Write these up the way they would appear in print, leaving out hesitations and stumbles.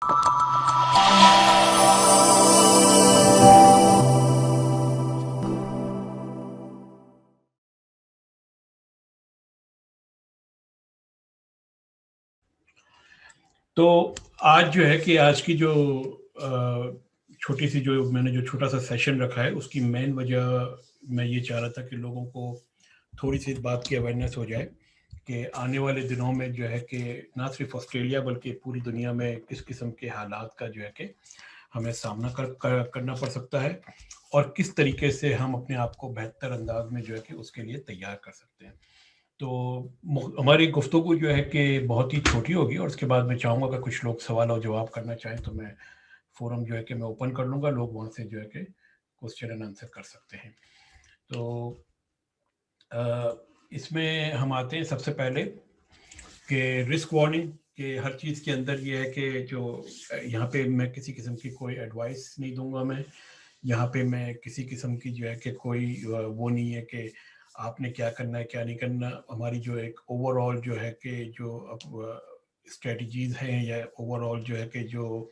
تو آج جو ہے کہ آج کی جو چھوٹی سی جو میں نے جو چھوٹا سا سیشن رکھا ہے اس کی مین وجہ میں یہ چاہ رہا تھا کہ لوگوں کو تھوڑی سی اس بات کی اویئرنیس ہو جائے کہ آنے والے دنوں میں جو ہے کہ نہ صرف آسٹریلیا بلکہ پوری دنیا میں کس قسم کے حالات کا جو ہے کہ ہمیں سامنا کرنا پڑ سکتا ہے اور کس طریقے سے ہم اپنے آپ کو بہتر انداز میں جو ہے کہ اس کے لیے تیار کر سکتے ہیں. تو ہماری گفتگو جو ہے کہ بہت ہی چھوٹی ہوگی اور اس کے بعد میں چاہوں گا کہ کچھ لوگ سوال اور جواب کرنا چاہیں تو میں فورم جو ہے کہ میں اوپن کر لوں گا, لوگ وہاں سے جو ہے کہ کوسچن اینڈ آنسر کر سکتے ہیں. تو اس میں ہم آتے ہیں سب سے پہلے کہ رسک وارننگ کہ ہر چیز کے اندر یہ ہے کہ جو یہاں پہ میں کسی قسم کی کوئی ایڈوائس نہیں دوں گا, میں یہاں پہ میں کسی قسم کی جو ہے کہ کوئی وہ نہیں ہے کہ آپ نے کیا کرنا ہے کیا نہیں کرنا. ہماری جو ایک اوور آل جو ہے کہ جو اسٹریٹجیز ہیں یا اوور آل جو ہے کہ جو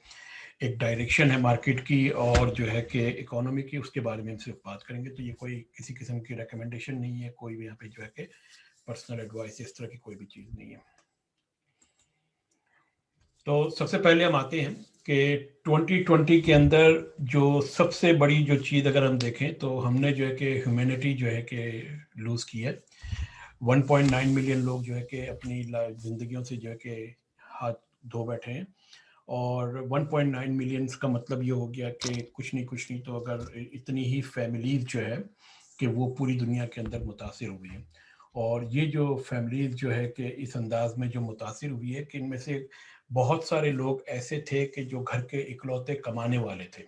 ایک ڈائریکشن ہے مارکیٹ کی اور جو ہے کہ اکانومی کی, اس کے بارے میں ہم صرف بات کریں گے. تو یہ کوئی کسی قسم کی ریکمنڈیشن نہیں ہے, کوئی بھی یہاں پہ جو ہے کہ پرسنل ایڈوائس اس طرح کی کوئی بھی چیز نہیں ہے. تو سب سے پہلے ہم آتے ہیں کہ 2020 کے اندر جو سب سے بڑی جو چیز اگر ہم دیکھیں تو ہم نے جو ہے کہ ہیومینٹی جو ہے کہ لوز کی ہے. 1.9 ملین لوگ جو ہے کہ اپنی زندگیوں سے جو ہے کہ ہاتھ دھو بیٹھے ہیں, اور 1.9 ملینز کا مطلب یہ ہو گیا کہ کچھ نہیں تو اگر اتنی ہی فیملیز جو ہے کہ وہ پوری دنیا کے اندر متاثر ہوئی ہیں. اور یہ جو فیملیز جو ہے کہ اس انداز میں جو متاثر ہوئی ہے کہ ان میں سے بہت سارے لوگ ایسے تھے کہ جو گھر کے اکلوتے کمانے والے تھے,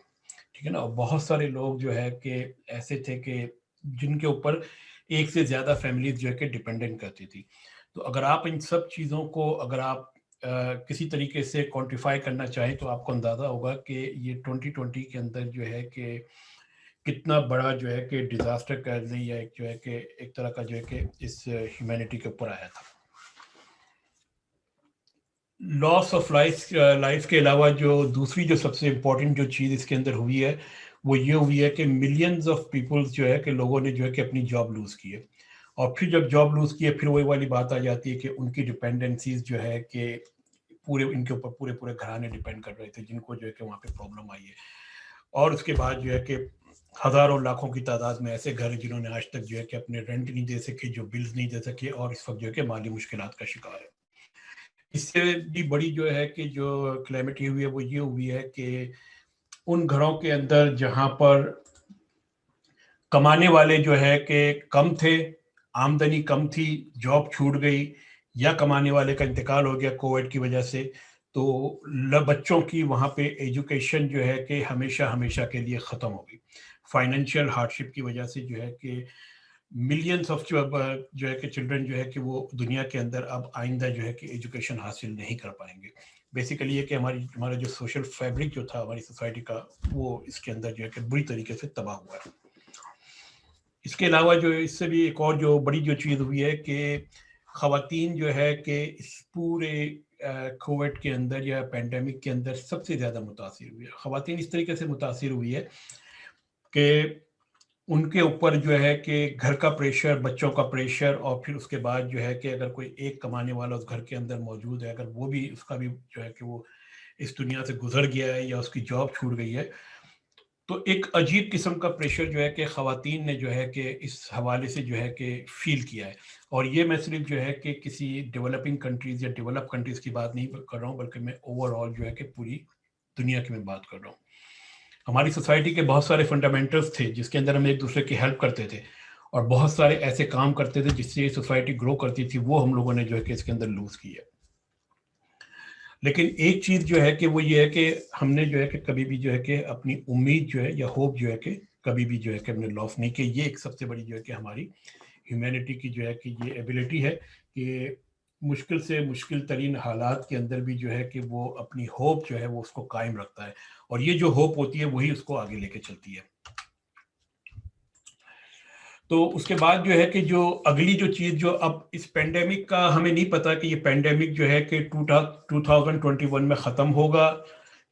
ٹھیک ہے نا, اور بہت سارے لوگ جو ہے کہ ایسے تھے کہ جن کے اوپر ایک سے زیادہ فیملیز جو ہے کہ ڈیپینڈنٹ کرتی تھی. تو اگر آپ ان سب چیزوں کو اگر آپ کسی طریقے سے کوانٹیفائی کرنا چاہیں تو آپ کو اندازہ ہوگا کہ یہ 2020 کے اندر جو ہے کہ کتنا بڑا جو ہے کہ ڈیزاسٹر کر لیں یا ایک جو ہے کہ ایک طرح کا جو ہے کہ اس ہیومینٹی کے اوپر آیا تھا. لاس آف لائف کے علاوہ جو دوسری جو سب سے امپورٹنٹ جو چیز اس کے اندر ہوئی ہے وہ یہ ہوئی ہے کہ ملینز آف پیپلز جو ہے کہ لوگوں نے جو ہے کہ اپنی جاب لوز کی ہے. اور پھر جب جاب لوز کی ہے پھر وہی والی بات آ جاتی ہے کہ ان کی ڈپینڈنسیز جو ہے کہ پورے ان کے اوپر پورے گھرانے ڈیپینڈ کر رہے تھے جن کو جو ہے کہ وہاں پہ پرابلم آئی ہے. اور اس کے بعد جو ہے کہ ہزاروں لاکھوں کی تعداد میں ایسے گھر جنہوں نے آج تک جو ہے کہ اپنے رینٹ نہیں دے سکے, جو بلز نہیں دے سکے, اور اس وقت جو ہے کہ مالی مشکلات کا شکار ہے. اس سے بھی بڑی جو ہے کہ جو کلیمٹی ہوئی ہے وہ یہ ہوئی ہے کہ ان گھروں کے اندر جہاں پر کمانے والے جو ہے کہ کم تھے, آمدنی کم تھی, جاب چھوٹ گئی یا کمانے والے کا انتقال ہو گیا کووڈ کی وجہ سے, تو بچوں کی وہاں پہ ایجوکیشن جو ہے کہ ہمیشہ کے لیے ختم ہو گئی. فائنینشیل ہارڈشپ کی وجہ سے جو ہے کہ ملینس آف جو ہے کہ چلڈرن جو ہے کہ وہ دنیا کے اندر اب آئندہ جو ہے کہ ایجوکیشن حاصل نہیں کر پائیں گے. بیسیکلی یہ کہ ہمارا جو سوشل فیبرک جو تھا ہماری سوسائٹی کا وہ اس کے اندر جو ہے کہ بری طریقے سے تباہ ہوا ہے. اس کے علاوہ جو اس سے بھی ایک اور جو بڑی جو چیز ہوئی ہے کہ خواتین جو ہے کہ اس پورے کووڈ کے اندر یا پینڈیمک کے اندر سب سے زیادہ متاثر ہوئی ہے. خواتین اس طریقے سے متاثر ہوئی ہے کہ ان کے اوپر جو ہے کہ گھر کا پریشر, بچوں کا پریشر, اور پھر اس کے بعد جو ہے کہ اگر کوئی ایک کمانے والا اس گھر کے اندر موجود ہے, اگر وہ بھی اس کا بھی جو ہے کہ وہ اس دنیا سے گزر گیا ہے یا اس کی جاب چھوٹ گئی ہے, تو ایک عجیب قسم کا پریشر جو ہے کہ خواتین نے جو ہے کہ اس حوالے سے جو ہے کہ فیل کیا ہے. اور یہ میں صرف جو ہے کہ کسی ڈیولپنگ کنٹریز یا ڈیولپ کنٹریز کی بات نہیں کر رہا ہوں, بلکہ میں اوور آل جو ہے کہ پوری دنیا کی میں بات کر رہا ہوں. ہماری سوسائٹی کے بہت سارے فنڈامنٹلز تھے جس کے اندر ہم ایک دوسرے کی ہیلپ کرتے تھے اور بہت سارے ایسے کام کرتے تھے جس سے سوسائٹی گرو کرتی تھی, وہ ہم لوگوں نے جو ہے کہ اس کے اندر لوز کی ہے. لیکن ایک چیز جو ہے کہ وہ یہ ہے کہ ہم نے جو ہے کہ کبھی بھی جو ہے کہ اپنی امید جو ہے یا ہوپ جو ہے کہ کبھی بھی جو ہے کہ ہم نے لاس نہیں کی. یہ ایک سب سے بڑی جو ہے کہ ہماری ہیومینٹی کی جو ہے کہ یہ ایبلٹی ہے کہ مشکل سے مشکل ترین حالات کے اندر بھی جو ہے کہ وہ اپنی ہوپ جو ہے وہ اس کو قائم رکھتا ہے, اور یہ جو ہوپ ہوتی ہے وہی اس کو آگے لے کے چلتی ہے. تو اس کے بعد جو ہے کہ جو اگلی جو چیز جو اب اس پینڈیمک کا ہمیں نہیں پتا کہ یہ پینڈیمک جو ہے کہ 2021 میں ختم ہوگا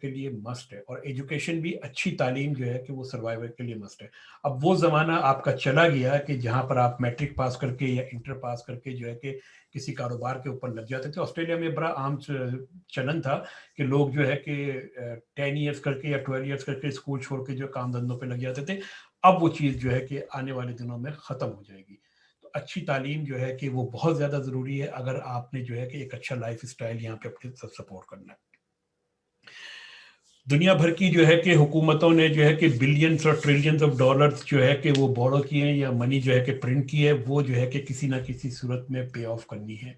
کے لیے مسٹ ہے، اور ایجوکیشن بھی اچھی تعلیم جو ہے کہ وہ سروائیور کے لیے مسٹ ہے۔ اب وہ زمانہ آپ کا چلا گیا کہ جہاں پر آپ میٹرک پاس کر کے یا انٹر پاس کر کے جو ہے کہ کسی کاروبار کے اوپر لگ جاتے تھے۔ آسٹریلیا میں بڑا عام چلن تھا کہ لوگ جو ہے کہ 10 ایئرس کر کے یا 12 ایئرس کر کے اسکول چھوڑ کے جو کام دھندوں پہ لگ جاتے تھے۔ اب وہ چیز جو ہے کہ آنے والے دنوں میں ختم ہو جائے گی۔ تو اچھی تعلیم جو ہے کہ وہ بہت زیادہ ضروری ہے اگر آپ نے جو ہے کہ ایک اچھا لائف اسٹائل یہاں پہ اپنے سپورٹ کرنا ہے۔ دنیا بھر کی جو ہے کہ حکومتوں نے جو ہے کہ بلینز اور ٹریلینز آف ڈالرز جو ہے کہ وہ بورو کیے ہیں یا منی جو ہے کہ پرنٹ کی ہے، وہ جو ہے کہ کسی نہ کسی صورت میں پے آف کرنی ہے،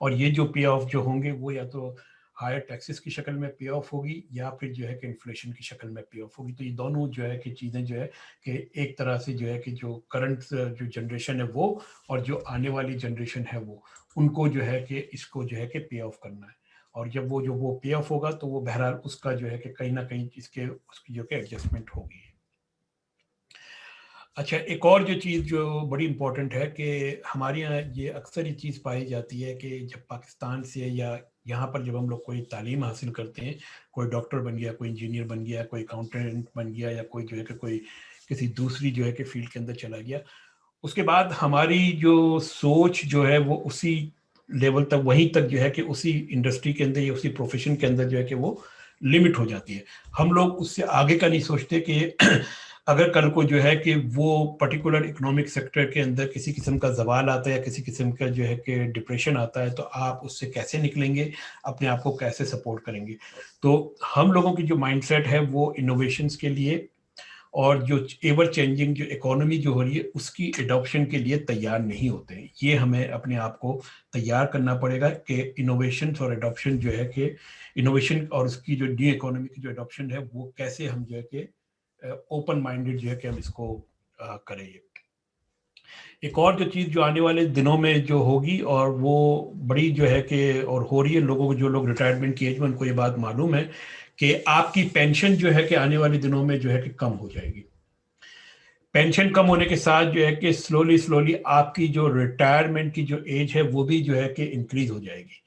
اور یہ جو پے آف جو ہوں گے وہ یا تو ہائر ٹیکسز کی شکل میں پے آف ہوگی یا پھر جو ہے کہ انفلیشن کی شکل میں پے آف ہوگی۔ تو یہ دونوں جو ہے کہ چیزیں جو ہے کہ ایک طرح سے جو ہے کہ جو کرنٹ جو جنریشن ہے وہ اور جو آنے والی جنریشن ہے وہ، ان کو جو ہے کہ اس کو جو ہے کہ پے آف کرنا ہے، اور جب وہ پے آف ہوگا تو وہ بہرحال اس کا جو ہے کہ کہیں نہ کہیں اس کی جو کہ ایڈجسٹمنٹ ہوگی۔ اچھا، ایک اور جو چیز جو بڑی امپورٹنٹ ہے کہ ہمارے یہاں یہ اکثر یہ چیز پائی جاتی ہے کہ جب پاکستان سے یا یہاں پر جب ہم لوگ کوئی تعلیم حاصل کرتے ہیں، کوئی ڈاکٹر بن گیا، کوئی انجینئر بن گیا، کوئی اکاؤنٹنٹ بن گیا، یا کوئی جو ہے کہ کوئی کسی دوسری جو ہے کہ فیلڈ کے اندر چلا گیا، اس کے بعد ہماری جو سوچ جو ہے وہ اسی لیول تک، وہیں تک جو ہے کہ اسی انڈسٹری کے اندر یا اسی پروفیشن کے اندر جو ہے کہ وہ لمٹ ہو جاتی ہے۔ ہم لوگ اس سے آگے کا نہیں سوچتے کہ اگر کل کو جو ہے کہ وہ پرٹیکولر اکنامک سیکٹر کے اندر کسی قسم کا زوال آتا ہے یا کسی قسم کا جو ہے کہ ڈپریشن آتا ہے، تو آپ اس سے کیسے نکلیں گے، اپنے آپ کو کیسے سپورٹ کریں گے؟ تو ہم لوگوں کی جو مائنڈ سیٹ ہے وہ انوویشنز کے لیے اور جو ایور چینجنگ جو اکانومی جو ہو رہی ہے اس کی ایڈاپشن کے لیے تیار نہیں ہوتے ہیں۔ یہ ہمیں اپنے آپ کو تیار کرنا پڑے گا کہ انوویشنز اور ایڈاپشن جو ہے کہ انوویشن اور اس کی جو نیو اکانومی کی جو ایڈاپشن ہے وہ کیسے ہم جو ہے کہ اوپن مائنڈڈ جو ہے کہ ہم اس کو کریں۔ ایک اور جو چیز جو آنے والے دنوں میں جو ہوگی اور وہ بڑی جو ہے کہ اور ہو رہی ہے، لوگوں کو جو لوگ ریٹائرمنٹ کی ایج میں ان کو یہ بات معلوم ہے کہ آپ کی پینشن جو ہے کہ آنے والے دنوں میں جو ہے کہ کم ہو جائے گی۔ پینشن کم ہونے کے ساتھ جو ہے کہ سلولی آپ کی جو ریٹائرمنٹ کی جو ایج ہے وہ بھی جو ہے کہ انکریز ہو جائے گی۔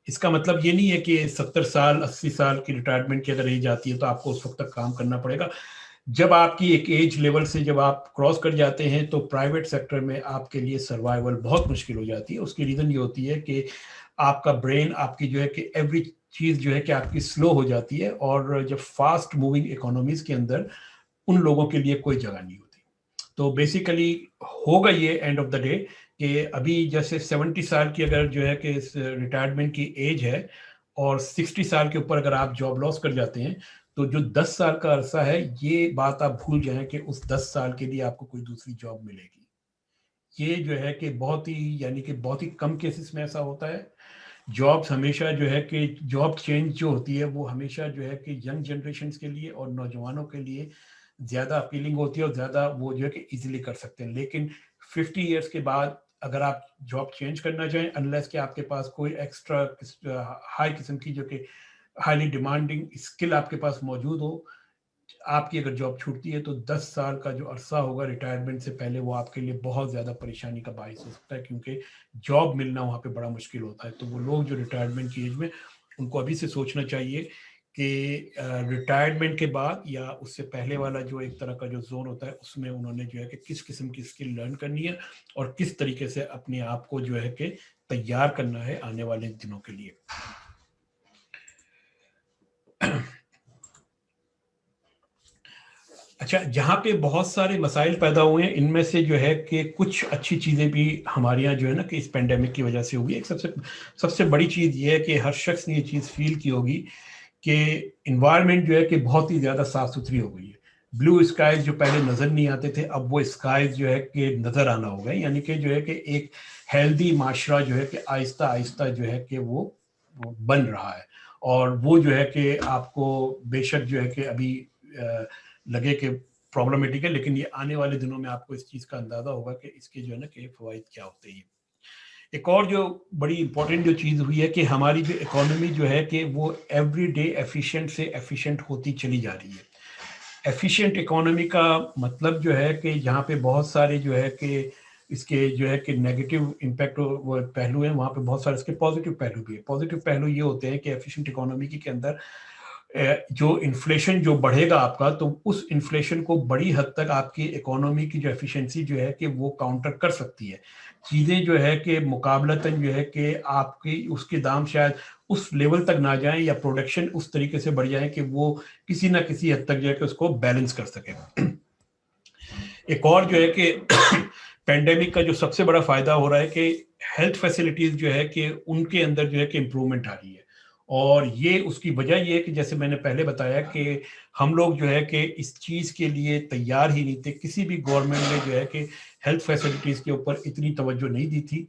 اس کا مطلب یہ نہیں ہے کہ 70 سال 80 سال کی ریٹائرمنٹ کی اگر ایج آتی ہے تو آپ کو اس وقت تک کام کرنا پڑے گا۔ جب آپ کی ایک ایج لیول سے جب آپ کراس کر جاتے ہیں تو پرائیویٹ سیکٹر میں آپ کے لیے سروائیول بہت مشکل ہو جاتی ہے۔ اس کی ریزن یہ ہوتی ہے کہ آپ کا برین، آپ کی جو ہے کہ ایوری چیز جو ہے کہ آپ کی سلو ہو جاتی ہے، اور جب فاسٹ موونگ اکانومیز کے اندر ان لوگوں کے لیے کوئی جگہ نہیں ہوتی۔ تو بیسیکلی ہوگا یہ اینڈ آف دا ڈے کہ ابھی جیسے 70 سال کی اگر جو ہے کہ ریٹائرمنٹ کی ایج ہے اور 60 سال کے اوپر اگر آپ جاب لاس کر جاتے ہیں تو جو 10 سال کا عرصہ ہے، یہ بات آپ بھول جائیں کہ اس 10 سال کے لیے آپ کو کوئی دوسری جاب ملے گی۔ یہ جو ہے کہ بہت ہی یعنی کہ بہت ہی کم کیسز میں ایسا ہوتا ہے۔ جابس ہمیشہ جو ہے کہ جاب چینج جو ہوتی ہے وہ ہمیشہ جو ہے کہ ینگ جنریشنز کے لیے اور نوجوانوں کے لیے زیادہ اپیلنگ ہوتی ہے اور زیادہ وہ جو ہے کہ ایزیلی کر سکتے ہیں۔ لیکن 50 ایئرس کے بعد اگر آپ جاب چینج کرنا چاہیں، انلیس کہ آپ کے پاس کوئی ایکسٹرا ہائی قسم کی جو کہ ہائیلی ڈیمانڈنگ اسکل آپ کے پاس موجود ہو، آپ کی اگر جاب چھوٹتی ہے تو 10 سال کا جو عرصہ ہوگا ریٹائرمنٹ سے پہلے وہ آپ کے لیے بہت زیادہ پریشانی کا باعث ہو سکتا ہے، کیونکہ جاب ملنا وہاں پہ بڑا مشکل ہوتا ہے۔ تو وہ لوگ جو ریٹائرمنٹ کی ایج میں، ان کو ابھی سے سوچنا چاہیے کہ ریٹائرمنٹ کے بعد یا اس سے پہلے والا جو ایک طرح کا جو زون ہوتا ہے اس میں انہوں نے جو ہے کہ کس قسم کی اسکل لرن کرنی ہے اور کس طریقے سے اپنے آپ کو جو ہے کہ تیار کرنا ہے آنے والے دنوں کے لیے۔ اچھا، جہاں پہ بہت سارے مسائل پیدا ہوئے ہیں ان میں سے جو ہے کہ کچھ اچھی چیزیں بھی ہمارے یہاں جو ہے نا کہ اس پینڈیمک کی وجہ سے ہوئی۔ ایک سب سے بڑی چیز یہ ہے کہ ہر شخص نے یہ چیز فیل کی ہوگی کہ انوائرمنٹ جو ہے کہ بہت ہی زیادہ صاف ستھری ہو گئی ہے۔ بلو اسکائز جو پہلے نظر نہیں آتے تھے، اب وہ اسکائز جو ہے کہ نظر آنا ہو گئے، یعنی کہ جو ہے کہ ایک ہیلدی معاشرہ جو ہے کہ آہستہ آہستہ جو ہے کہ وہ بن رہا ہے، اور وہ جو ہے کہ آپ کو بے شک جو ہے کہ ابھی لگے کہ پرابلمیٹک ہے، لیکن یہ آنے والے دنوں میں آپ کو اس چیز کا اندازہ ہوگا کہ اس کے جو ہے نا کہ فوائد کیا ہوتے ہیں۔ ایک اور جو بڑی امپورٹنٹ جو چیز ہوئی ہے کہ ہماری جو اکانومی جو ہے کہ وہ ایوری ڈے ایفیشینٹ سے ایفیشینٹ ہوتی چلی جا رہی ہے۔ ایفیشینٹ اکانومی کا مطلب جو ہے کہ جہاں پہ بہت سارے جو ہے کہ اس کے جو ہے کہ نیگیٹو امپیکٹ وہ پہلو ہیں، وہاں پہ بہت سارے اس کے پازیٹیو پہلو بھی ہے. پازیٹیو پہلو یہ ہوتے ہیں کہ ایفیشینٹ اکانومی کے اندر جو انفلیشن جو بڑھے گا آپ کا، تو اس انفلیشن کو بڑی حد تک آپ کی اکانومی کی جو ایفیشنسی جو ہے کہ وہ کاؤنٹر کر سکتی ہے. چیزیں جو ہے کہ مقابلتاً جو ہے کہ آپ کی اس کے دام شاید اس لیول تک نہ جائیں یا پروڈکشن اس طریقے سے بڑھ جائیں کہ وہ کسی نہ کسی حد تک جو ہے کہ اس کو بیلنس کر سکے. ایک اور جو ہے کہ پینڈیمک کا جو سب سے بڑا فائدہ ہو رہا ہے کہ ہیلتھ فیسلٹیز جو ہے کہ ان کے اندر جو ہے کہ امپرومنٹ آ رہی ہے. اور یہ اس کی وجہ یہ ہے کہ جیسے میں نے پہلے بتایا کہ ہم لوگ جو ہے کہ اس چیز کے لیے تیار ہی نہیں تھے. کسی بھی گورنمنٹ نے جو ہے کہ ہیلتھ فیسلٹیز کے اوپر اتنی توجہ نہیں دی تھی،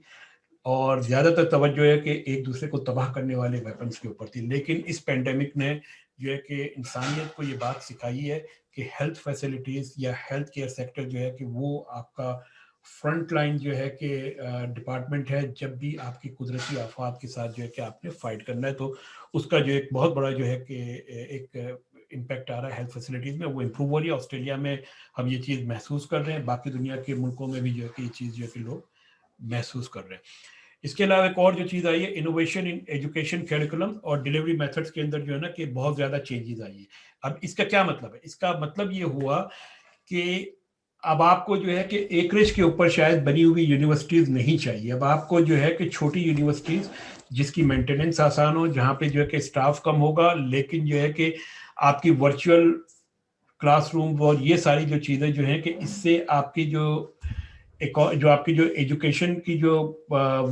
اور زیادہ تر توجہ ہے کہ ایک دوسرے کو تباہ کرنے والے ویپنز کے اوپر تھی. لیکن اس پینڈیمک نے جو ہے کہ انسانیت کو یہ بات سکھائی ہے کہ ہیلتھ فیسلٹیز یا ہیلتھ کیئر سیکٹر جو ہے کہ وہ آپ کا فرنٹ لائن جو ہے کہ ڈپارٹمنٹ ہے. جب بھی آپ کی قدرتی آفات کے ساتھ جو ہے کہ آپ نے فائٹ کرنا ہے، تو اس کا جو ایک بہت بڑا جو ہے کہ ایک امپیکٹ آ رہا ہے ہیلتھ فیسلٹیز میں، وہ امپروو ہو رہی ہے. آسٹریلیا میں ہم یہ چیز محسوس کر رہے ہیں، باقی دنیا کے ملکوں میں بھی جو ہے کہ یہ چیز جو ہے کہ لوگ محسوس کر رہے ہیں. اس کے علاوہ ایک اور جو چیز آئی ہے، انوویشن ان ایجوکیشن کیریکولم اور ڈیلیوری میتھڈس کے اندر جو ہے نا کہ بہت زیادہ چینجز آئی ہے. اب اس کا کیا مطلب ہے؟ اس کا مطلب یہ ہوا کہ اب آپ کو جو ہے کہ ایکریج کے اوپر شاید بنی ہوئی یونیورسٹیز نہیں چاہیے. اب آپ کو جو ہے کہ چھوٹی یونیورسٹیز جس کی مینٹیننس آسان ہو، جہاں پہ جو ہے کہ اسٹاف کم ہوگا، لیکن جو ہے کہ آپ کی ورچوئل کلاس روم اور یہ ساری جو چیزیں جو ہیں کہ اس سے آپ کی جو آپ کی جو ایجوکیشن کی جو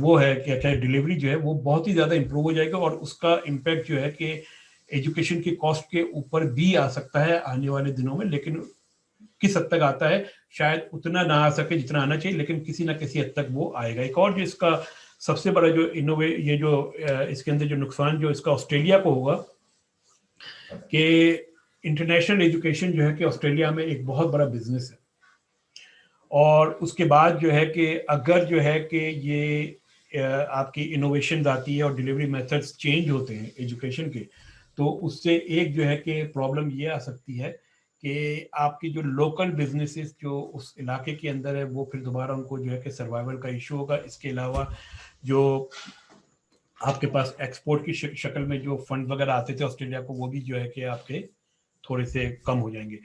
وہ ہے کیا کیا ڈیلیوری جو ہے وہ بہت ہی زیادہ امپروو ہو جائے گا. اور اس کا امپیکٹ جو ہے کہ ایجوکیشن کی کاسٹ کے اوپر بھی آ سکتا ہے آنے والے دنوں میں. لیکن کس حد تک آتا ہے شاید اتنا نہ آ سکے جتنا آنا چاہیے، لیکن کسی نہ کسی حد تک وہ آئے گا. ایک اور جو اس کا سب سے بڑا جو یہ جو اس کے اندر جو نقصان جو اس کا آسٹریلیا کو ہوگا کہ انٹرنیشنل ایجوکیشن جو ہے کہ آسٹریلیا میں ایک بہت بڑا بزنس ہے. اور اس کے بعد جو ہے کہ اگر جو ہے کہ یہ آپ کی انوویشنز آتی ہے اور ڈیلیوری میتھڈز چینج ہوتے ہیں ایجوکیشن کے، تو اس سے ایک جو ہے کہ پرابلم یہ آ سکتی ہے کہ آپ کی جو لوکل بزنسز جو اس علاقے کے اندر ہے وہ پھر دوبارہ ان کو جو ہے کہ سروائیول کا ایشو ہوگا. اس کے علاوہ جو آپ کے پاس ایکسپورٹ کی شکل میں جو فنڈ وغیرہ آتے تھے آسٹریلیا کو، وہ بھی جو ہے کہ آپ کے تھوڑے سے کم ہو جائیں گے.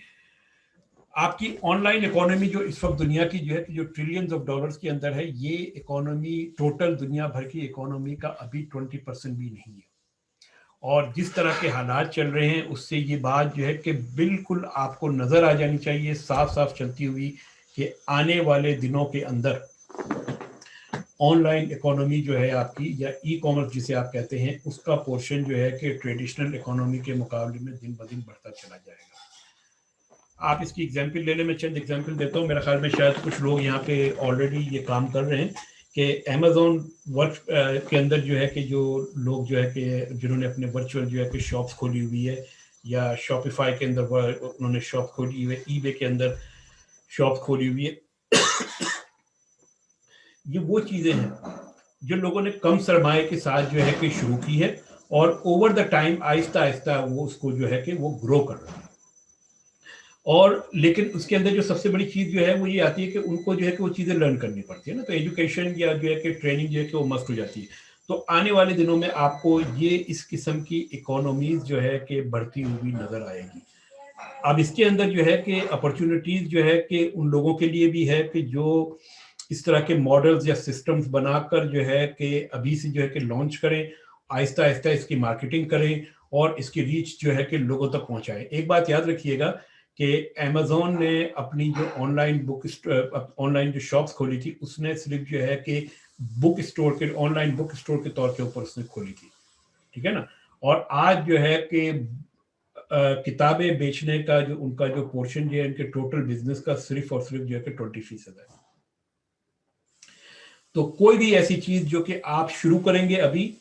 آپ کی آن لائن اکانومی جو اس وقت دنیا کی جو ہے جو ٹریلینز آف ڈالرز کے اندر ہے، یہ اکانومی ٹوٹل دنیا بھر کی اکانومی کا ابھی 20% بھی نہیں ہے. اور جس طرح کے حالات چل رہے ہیں اس سے یہ بات جو ہے کہ بالکل آپ کو نظر آ جانی چاہیے صاف صاف چلتی ہوئی کہ آنے والے دنوں کے اندر آن لائن اکانومی جو ہے آپ کی یا ای کامرس جسے آپ کہتے ہیں، اس کا پورشن جو ہے کہ ٹریڈیشنل اکانومی کے مقابلے میں دن بدن بڑھتا چلا جائے گا. آپ اس کی ایگزامپل لے لیں، میں چند ایگزامپل دیتا ہوں. میرا خیال میں شاید کچھ لوگ یہاں پہ آلریڈی یہ کام کر رہے ہیں کہ امیزون ورک کے اندر جو ہے کہ جو لوگ جو ہے کہ جنہوں نے اپنے ورچوئل جو ہے کہ شاپس کھولی ہوئی ہے، یا شاپیفائی کے اندر انہوں نے شاپ کھولی ہوئی ہے، ای بے کے اندر شاپ کھولی ہوئی ہے. یہ وہ چیزیں ہیں جو لوگوں نے کم سرمایہ کے ساتھ جو ہے کہ شروع کی ہے، اور اوور دا ٹائم آہستہ آہستہ وہ اس کو جو ہے کہ وہ گرو کر رہا ہے. اور لیکن اس کے اندر جو سب سے بڑی چیز جو ہے وہ یہ آتی ہے کہ ان کو جو ہے کہ وہ چیزیں لرن کرنی پڑتی ہے نا. تو ایجوکیشن یا جو ہے کہ ٹریننگ جو ہے کہ وہ مسٹ ہو جاتی ہے. تو آنے والے دنوں میں آپ کو یہ اس قسم کی اکانومیز جو ہے کہ بڑھتی ہوئی نظر آئے گی. اب اس کے اندر جو ہے کہ اپرچونٹیز جو ہے کہ ان لوگوں کے لیے بھی ہے کہ جو اس طرح کے ماڈلز یا سسٹمز بنا کر جو ہے کہ ابھی سے جو ہے کہ لانچ کریں، آہستہ آہستہ اس کی مارکیٹنگ کریں اور اس کی ریچ جو ہے کہ لوگوں تک پہنچائیں. ایک بات یاد رکھیے گا کہ امیزون نے اپنی جو آن لائن جو شاپس کھولی تھی، اس نے صرف جو ہے کہ بک اسٹور کے آن لائن بک اسٹور کے طور کے اوپر اس نے کھولی تھی، ٹھیک ہے نا. اور آج جو ہے کہ کتابیں بیچنے کا جو ان کا جو پورشن جو ہے ان کے ٹوٹل بزنس کا صرف اور صرف جو ہے کہ 20% ہے. تو کوئی بھی ایسی چیز جو کہ آپ شروع کریں گے ابھی،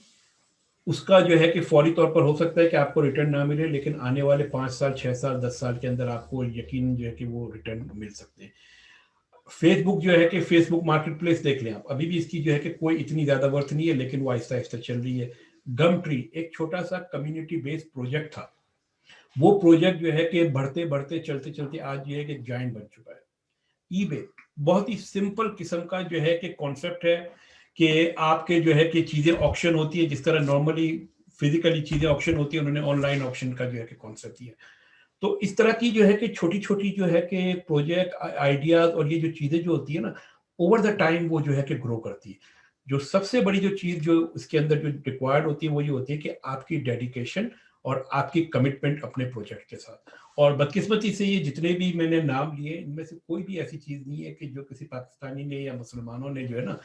اس کا جو ہے کہ فوری طور پر ہو سکتا ہے کہ آپ کو ریٹرن نہ ملے، لیکن آنے والے 5 سال 6 سال 10 سال کے اندر آپ کو یقین جو ہے کہ وہ ریٹرن مل سکتے ہیں. فیس بک جو ہے کہ فیس بک مارکیٹ پلیس دیکھ لیں آپ، ابھی بھی اس کی جو ہے کہ کوئی اتنی زیادہ ورتھ نہیں ہے، لیکن وہ آہستہ آہستہ چل رہی ہے. گم ٹری ایک چھوٹا سا کمیونٹی بیسڈ پروجیکٹ تھا، وہ پروجیکٹ جو ہے کہ بڑھتے بڑھتے چلتے چلتے آج یہ ہے کہ جائنٹ بن چکا ہے. ای بے بہت ہی سمپل قسم کا جو ہے کہ کانسیپٹ ہے کہ آپ کے جو ہے کہ چیزیں آکشن ہوتی ہے جس طرح نارملی فزیکلی چیزیں آکشن ہوتی ہیں، انہوں نے آن لائن آکشن کا جو ہے کہ کانسیپٹ دیا. تو اس طرح کی جو ہے کہ چھوٹی چھوٹی جو ہے کہ پروجیکٹ آئیڈیاز اور یہ جو چیزیں جو ہوتی ہے نا اوور دا ٹائم وہ جو ہے کہ گرو کرتی ہے. جو سب سے بڑی جو چیز جو اس کے اندر جو ریکوائرڈ ہوتی ہے وہ یہ ہوتی ہے کہ آپ کی ڈیڈیکیشن اور آپ کی کمٹمنٹ اپنے پروجیکٹ کے ساتھ. اور بدقسمتی سے یہ جتنے بھی میں نے نام لیے ان میں سے کوئی بھی ایسی چیز نہیں ہے کہ جو کسی پاکستانی نے یا مسلمانوں نے جو ہے نا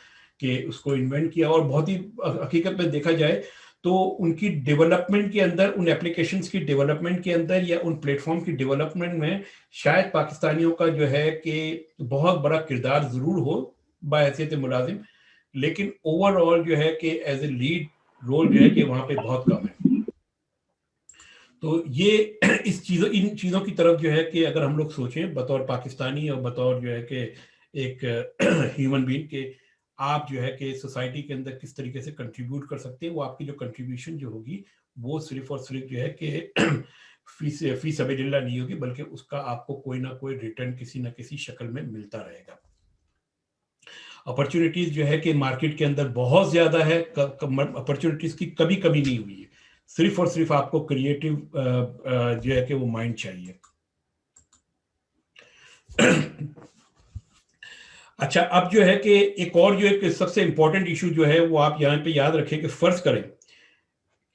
کہ اس کو انوینٹ کیا. اور بہت ہی حقیقت میں دیکھا جائے تو ان کی ڈیولپمنٹ کے اندر، ان اپلیکیشنز کی ڈیولپمنٹ کے اندر یا ان پلیٹ فارم کی ڈیولپمنٹ میں شاید پاکستانیوں کا جو ہے کہ بہت بڑا کردار ضرور ہو بحیثیت ملازم، لیکن اوور آل جو ہے کہ ایز اے لیڈ رول جو ہے کہ وہاں پہ بہت کم ہے. تو یہ ان چیزوں کی طرف جو ہے کہ اگر ہم لوگ سوچیں بطور پاکستانی اور بطور جو ہے کہ ایک ہیومن بینگ کے آپ جو ہے کہ سوسائٹی کے اندر کس طریقے سے کنٹریبیوٹ کر سکتے ہیں، وہ آپ کی جو کنٹریبیوشن جو ہوگی وہ صرف اور صرف جو ہے کہ فی سبیل اللہ نہیں ہوگی، بلکہ اس کا آپ کو کوئی نہ کوئی ریٹرن کسی نہ کسی شکل میں ملتا رہے گا. اپرچونیٹیز جو ہے کہ مارکیٹ کے اندر بہت زیادہ ہے، اپرچونیٹیز کی کبھی کمی نہیں ہوئی ہے، صرف اور صرف آپ کو کریٹو جو ہے کہ وہ مائنڈ چاہیے. اچھا، اب جو ہے کہ ایک اور جو ہے کہ سب سے امپورٹنٹ ایشو جو ہے وہ آپ یہاں پہ یاد رکھیں کہ فرض کریں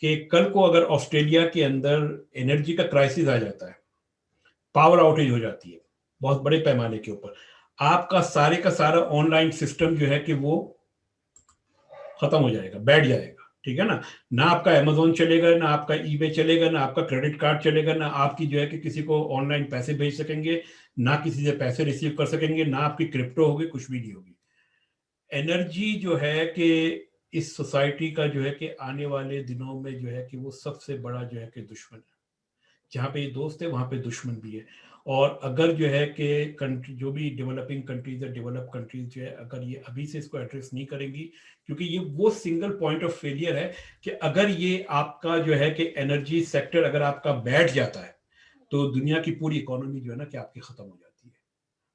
کہ کل کو اگر آسٹریلیا کے اندر انرجی کا کرائسس آ جاتا ہے، پاور آؤٹیج ہو جاتی ہے بہت بڑے پیمانے کے اوپر، آپ کا سارا آن لائن سسٹم جو ہے کہ وہ ختم ہو جائے گا، بیٹھ جائے گا. ٹھیک ہے نا، نہ آپ کا امیزون چلے گا، نہ آپ کا ای بے چلے گا، نہ آپ کا کریڈٹ کارڈ چلے گا، نہ آپ کی جو ہے کہ کسی کو آن لائن پیسے بھیج سکیں گے، نہ کسی سے پیسے ریسیو کر سکیں گے، نہ آپ کی کرپٹو ہوگی، کچھ بھی نہیں ہوگی. انرجی جو ہے کہ اس سوسائٹی کا جو ہے کہ آنے والے دنوں میں جو ہے کہ وہ سب سے بڑا جو ہے کہ دشمن ہے. جہاں پہ یہ دوست ہے وہاں پہ دشمن بھی ہے. اور اگر جو ہے کہ جو بھی ڈیولپنگ کنٹریز یا ڈیولپ کنٹریز جو ہے اگر یہ ابھی سے اس کو ایڈریس نہیں کریں گی، کیونکہ یہ وہ سنگل پوائنٹ آف فیلئر ہے کہ اگر یہ آپ کا جو ہے کہ انرجی سیکٹر اگر آپ کا بیٹھ جاتا ہے تو دنیا کی پوری اکانومی جو ہے نا کہ آپ کی ختم ہو جاتی ہے.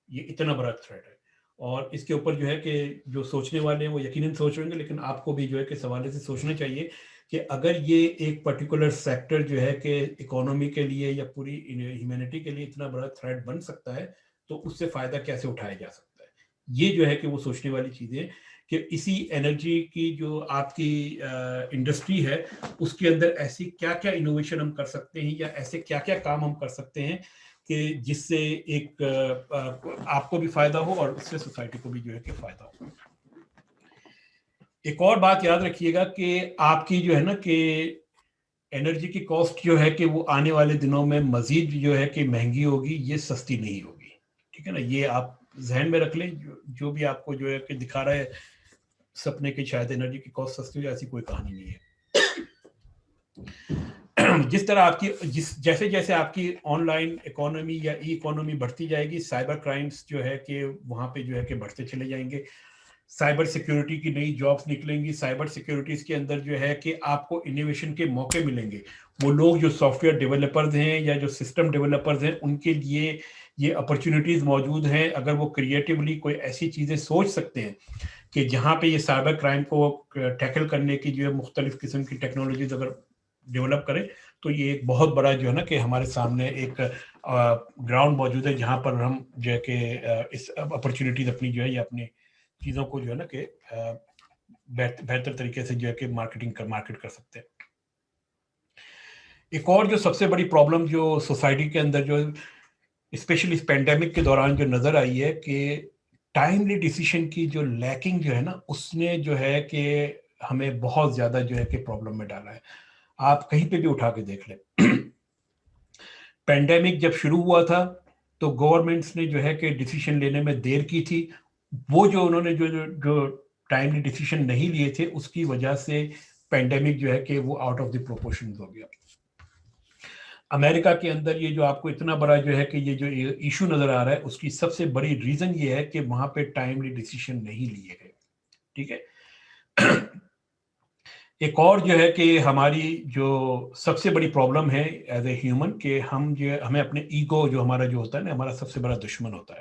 یہ اتنا بڑا تھریٹ ہے. اور اس کے اوپر جو ہے کہ جو سوچنے والے ہیں وہ یقیناً سوچ رہے ہیں، لیکن آپ کو بھی جو ہے کہ سوالے سے سوچنا چاہیے کہ اگر یہ ایک پرٹیکولر سیکٹر جو ہے کہ اکانومی کے لیے یا پوری ہیومینٹی کے لیے اتنا بڑا تھریٹ بن سکتا ہے تو اس سے فائدہ کیسے اٹھایا جا سکتا ہے. یہ جو ہے کہ وہ سوچنے والی چیزیں کہ اسی انرجی کی جو آپ کی انڈسٹری ہے اس کے اندر ایسی کیا کیا انوویشن ہم کر سکتے ہیں یا ایسے کیا کیا کام ہم کر سکتے ہیں کہ جس سے ایک آپ کو بھی فائدہ ہو اور اس سے سوسائٹی کو بھی جو ہے کہ فائدہ ہو. ایک اور بات یاد رکھیے گا کہ آپ کی جو ہے نا کہ انرجی کی کاسٹ جو ہے کہ وہ آنے والے دنوں میں مزید جو ہے کہ مہنگی ہوگی، یہ سستی نہیں ہوگی. ٹھیک ہے نا، یہ آپ ذہن میں رکھ لیں. جو بھی آپ کو جو ہے کہ دکھا رہا ہے سپنے کے شاید انرجی کی کاسٹ سستی ہو، ایسی کوئی کہانی نہیں ہے. جس طرح آپ کی جیسے جیسے آپ کی آن لائن اکانومی یا ای اکانومی بڑھتی جائے گی، سائبر کرائمز جو ہے کہ وہاں پہ جو ہے کہ بڑھتے چلے جائیں گے. سائبر سیکیورٹی کی نئی جابس نکلیں گی. سائبر سیکیورٹیز کے اندر جو ہے کہ آپ کو انوویشن کے موقع ملیں گے. وہ لوگ جو سافٹ ویئر ڈیولپرز ہیں یا جو سسٹم ڈیولپرز ہیں ان کے لیے یہ اپرچونیٹیز موجود ہیں اگر وہ کریٹیولی کوئی ایسی چیزیں سوچ سکتے ہیں کہ جہاں پہ یہ سائبر کرائم کو ٹیکل کرنے کی جو ہے مختلف قسم کی ٹیکنالوجیز اگر ڈیولپ کریں تو یہ ایک بہت بڑا جو ہے نا کہ ہمارے سامنے ایک گراؤنڈ موجود ہے جہاں پر ہم جو ہے کہ اس اپرچونیٹیز اپنی جو ہے یا اپنی چیزوں کو جو ہے نا کہ بہتر طریقے سے جو ہے کہ مارکیٹ کر سکتے ہیں. ایک اور جو سب سے بڑی پرابلم جو سوسائٹی کے اندر جو اسپیشلی اس پینڈیمک کے دوران جو نظر آئی ہے کہ ٹائملی ڈیسیشن کی جو لیکنگ جو ہے نا اس نے جو ہے کہ ہمیں بہت زیادہ جو ہے کہ پرابلم میں ڈالا ہے. آپ کہیں پہ بھی اٹھا کے دیکھ لیں، پینڈیمک جب شروع ہوا تھا تو گورنمنٹس نے جو ہے کہ ڈیسیشن لینے میں دیر کی تھی. وہ جو انہوں نے جو ٹائملی ڈیسیشن نہیں لیے تھے اس کی وجہ سے پینڈیمک جو ہے کہ وہ آؤٹ آف دی پروپورشن ہو گیا. امریکہ کے اندر یہ جو آپ کو اتنا بڑا جو ہے کہ یہ جو ایشو نظر آ رہا ہے اس کی سب سے بڑی ریزن یہ ہے کہ وہاں پہ ٹائملی ڈیسیشن نہیں لیے گئے. ٹھیک ہے. ایک اور جو ہے کہ ہماری جو سب سے بڑی پرابلم ہے ایز اے ہیومن کہ ہمیں اپنے ایگو جو ہمارا جو ہوتا ہے نا ہمارا سب سے بڑا دشمن ہوتا ہے.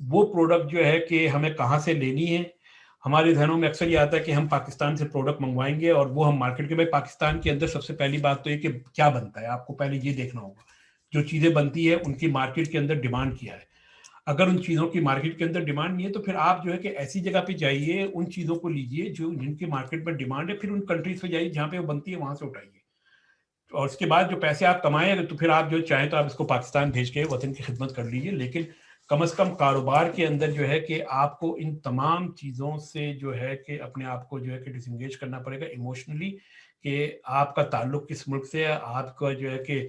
وہ پروڈکٹ جو ہے کہ ہمیں کہاں سے لینی ہے. ہمارے ذہنوں میں اکثر یہ آتا ہے کہ ہم پاکستان سے پروڈکٹ منگوائیں گے اور وہ ہم مارکیٹ کے. بھائی پاکستان کے اندر سب سے پہلی بات تو یہ کہ کیا بنتا ہے, آپ کو پہلے یہ دیکھنا ہوگا. جو چیزیں بنتی ہے ان کی مارکیٹ کے اندر ڈیمانڈ کیا ہے. اگر ان چیزوں کی مارکیٹ کے اندر ڈیمانڈ نہیں ہے تو پھر آپ جو ہے کہ ایسی جگہ پہ جائیے, ان چیزوں کو لیجیے جو جن کی مارکیٹ میں ڈیمانڈ ہے, پھر ان کنٹریز پہ جائیے جہاں پہ وہ بنتی ہے, وہاں سے اٹھائیے. اور اس کے بعد جو پیسے آپ کمائیں اگر تو پھر آپ جو چاہیں تو آپ اس کو پاکستان بھیج کے وطن کی خدمت کر لیجیے. لیکن کم از کم کاروبار کے اندر جو ہے کہ آپ کو ان تمام چیزوں سے جو ہے کہ اپنے آپ کو جو ہے کہ ڈس انگیج کرنا پڑے گا ایموشنلی, کہ آپ کا تعلق کس ملک سے ہے, آپ کا جو ہے کہ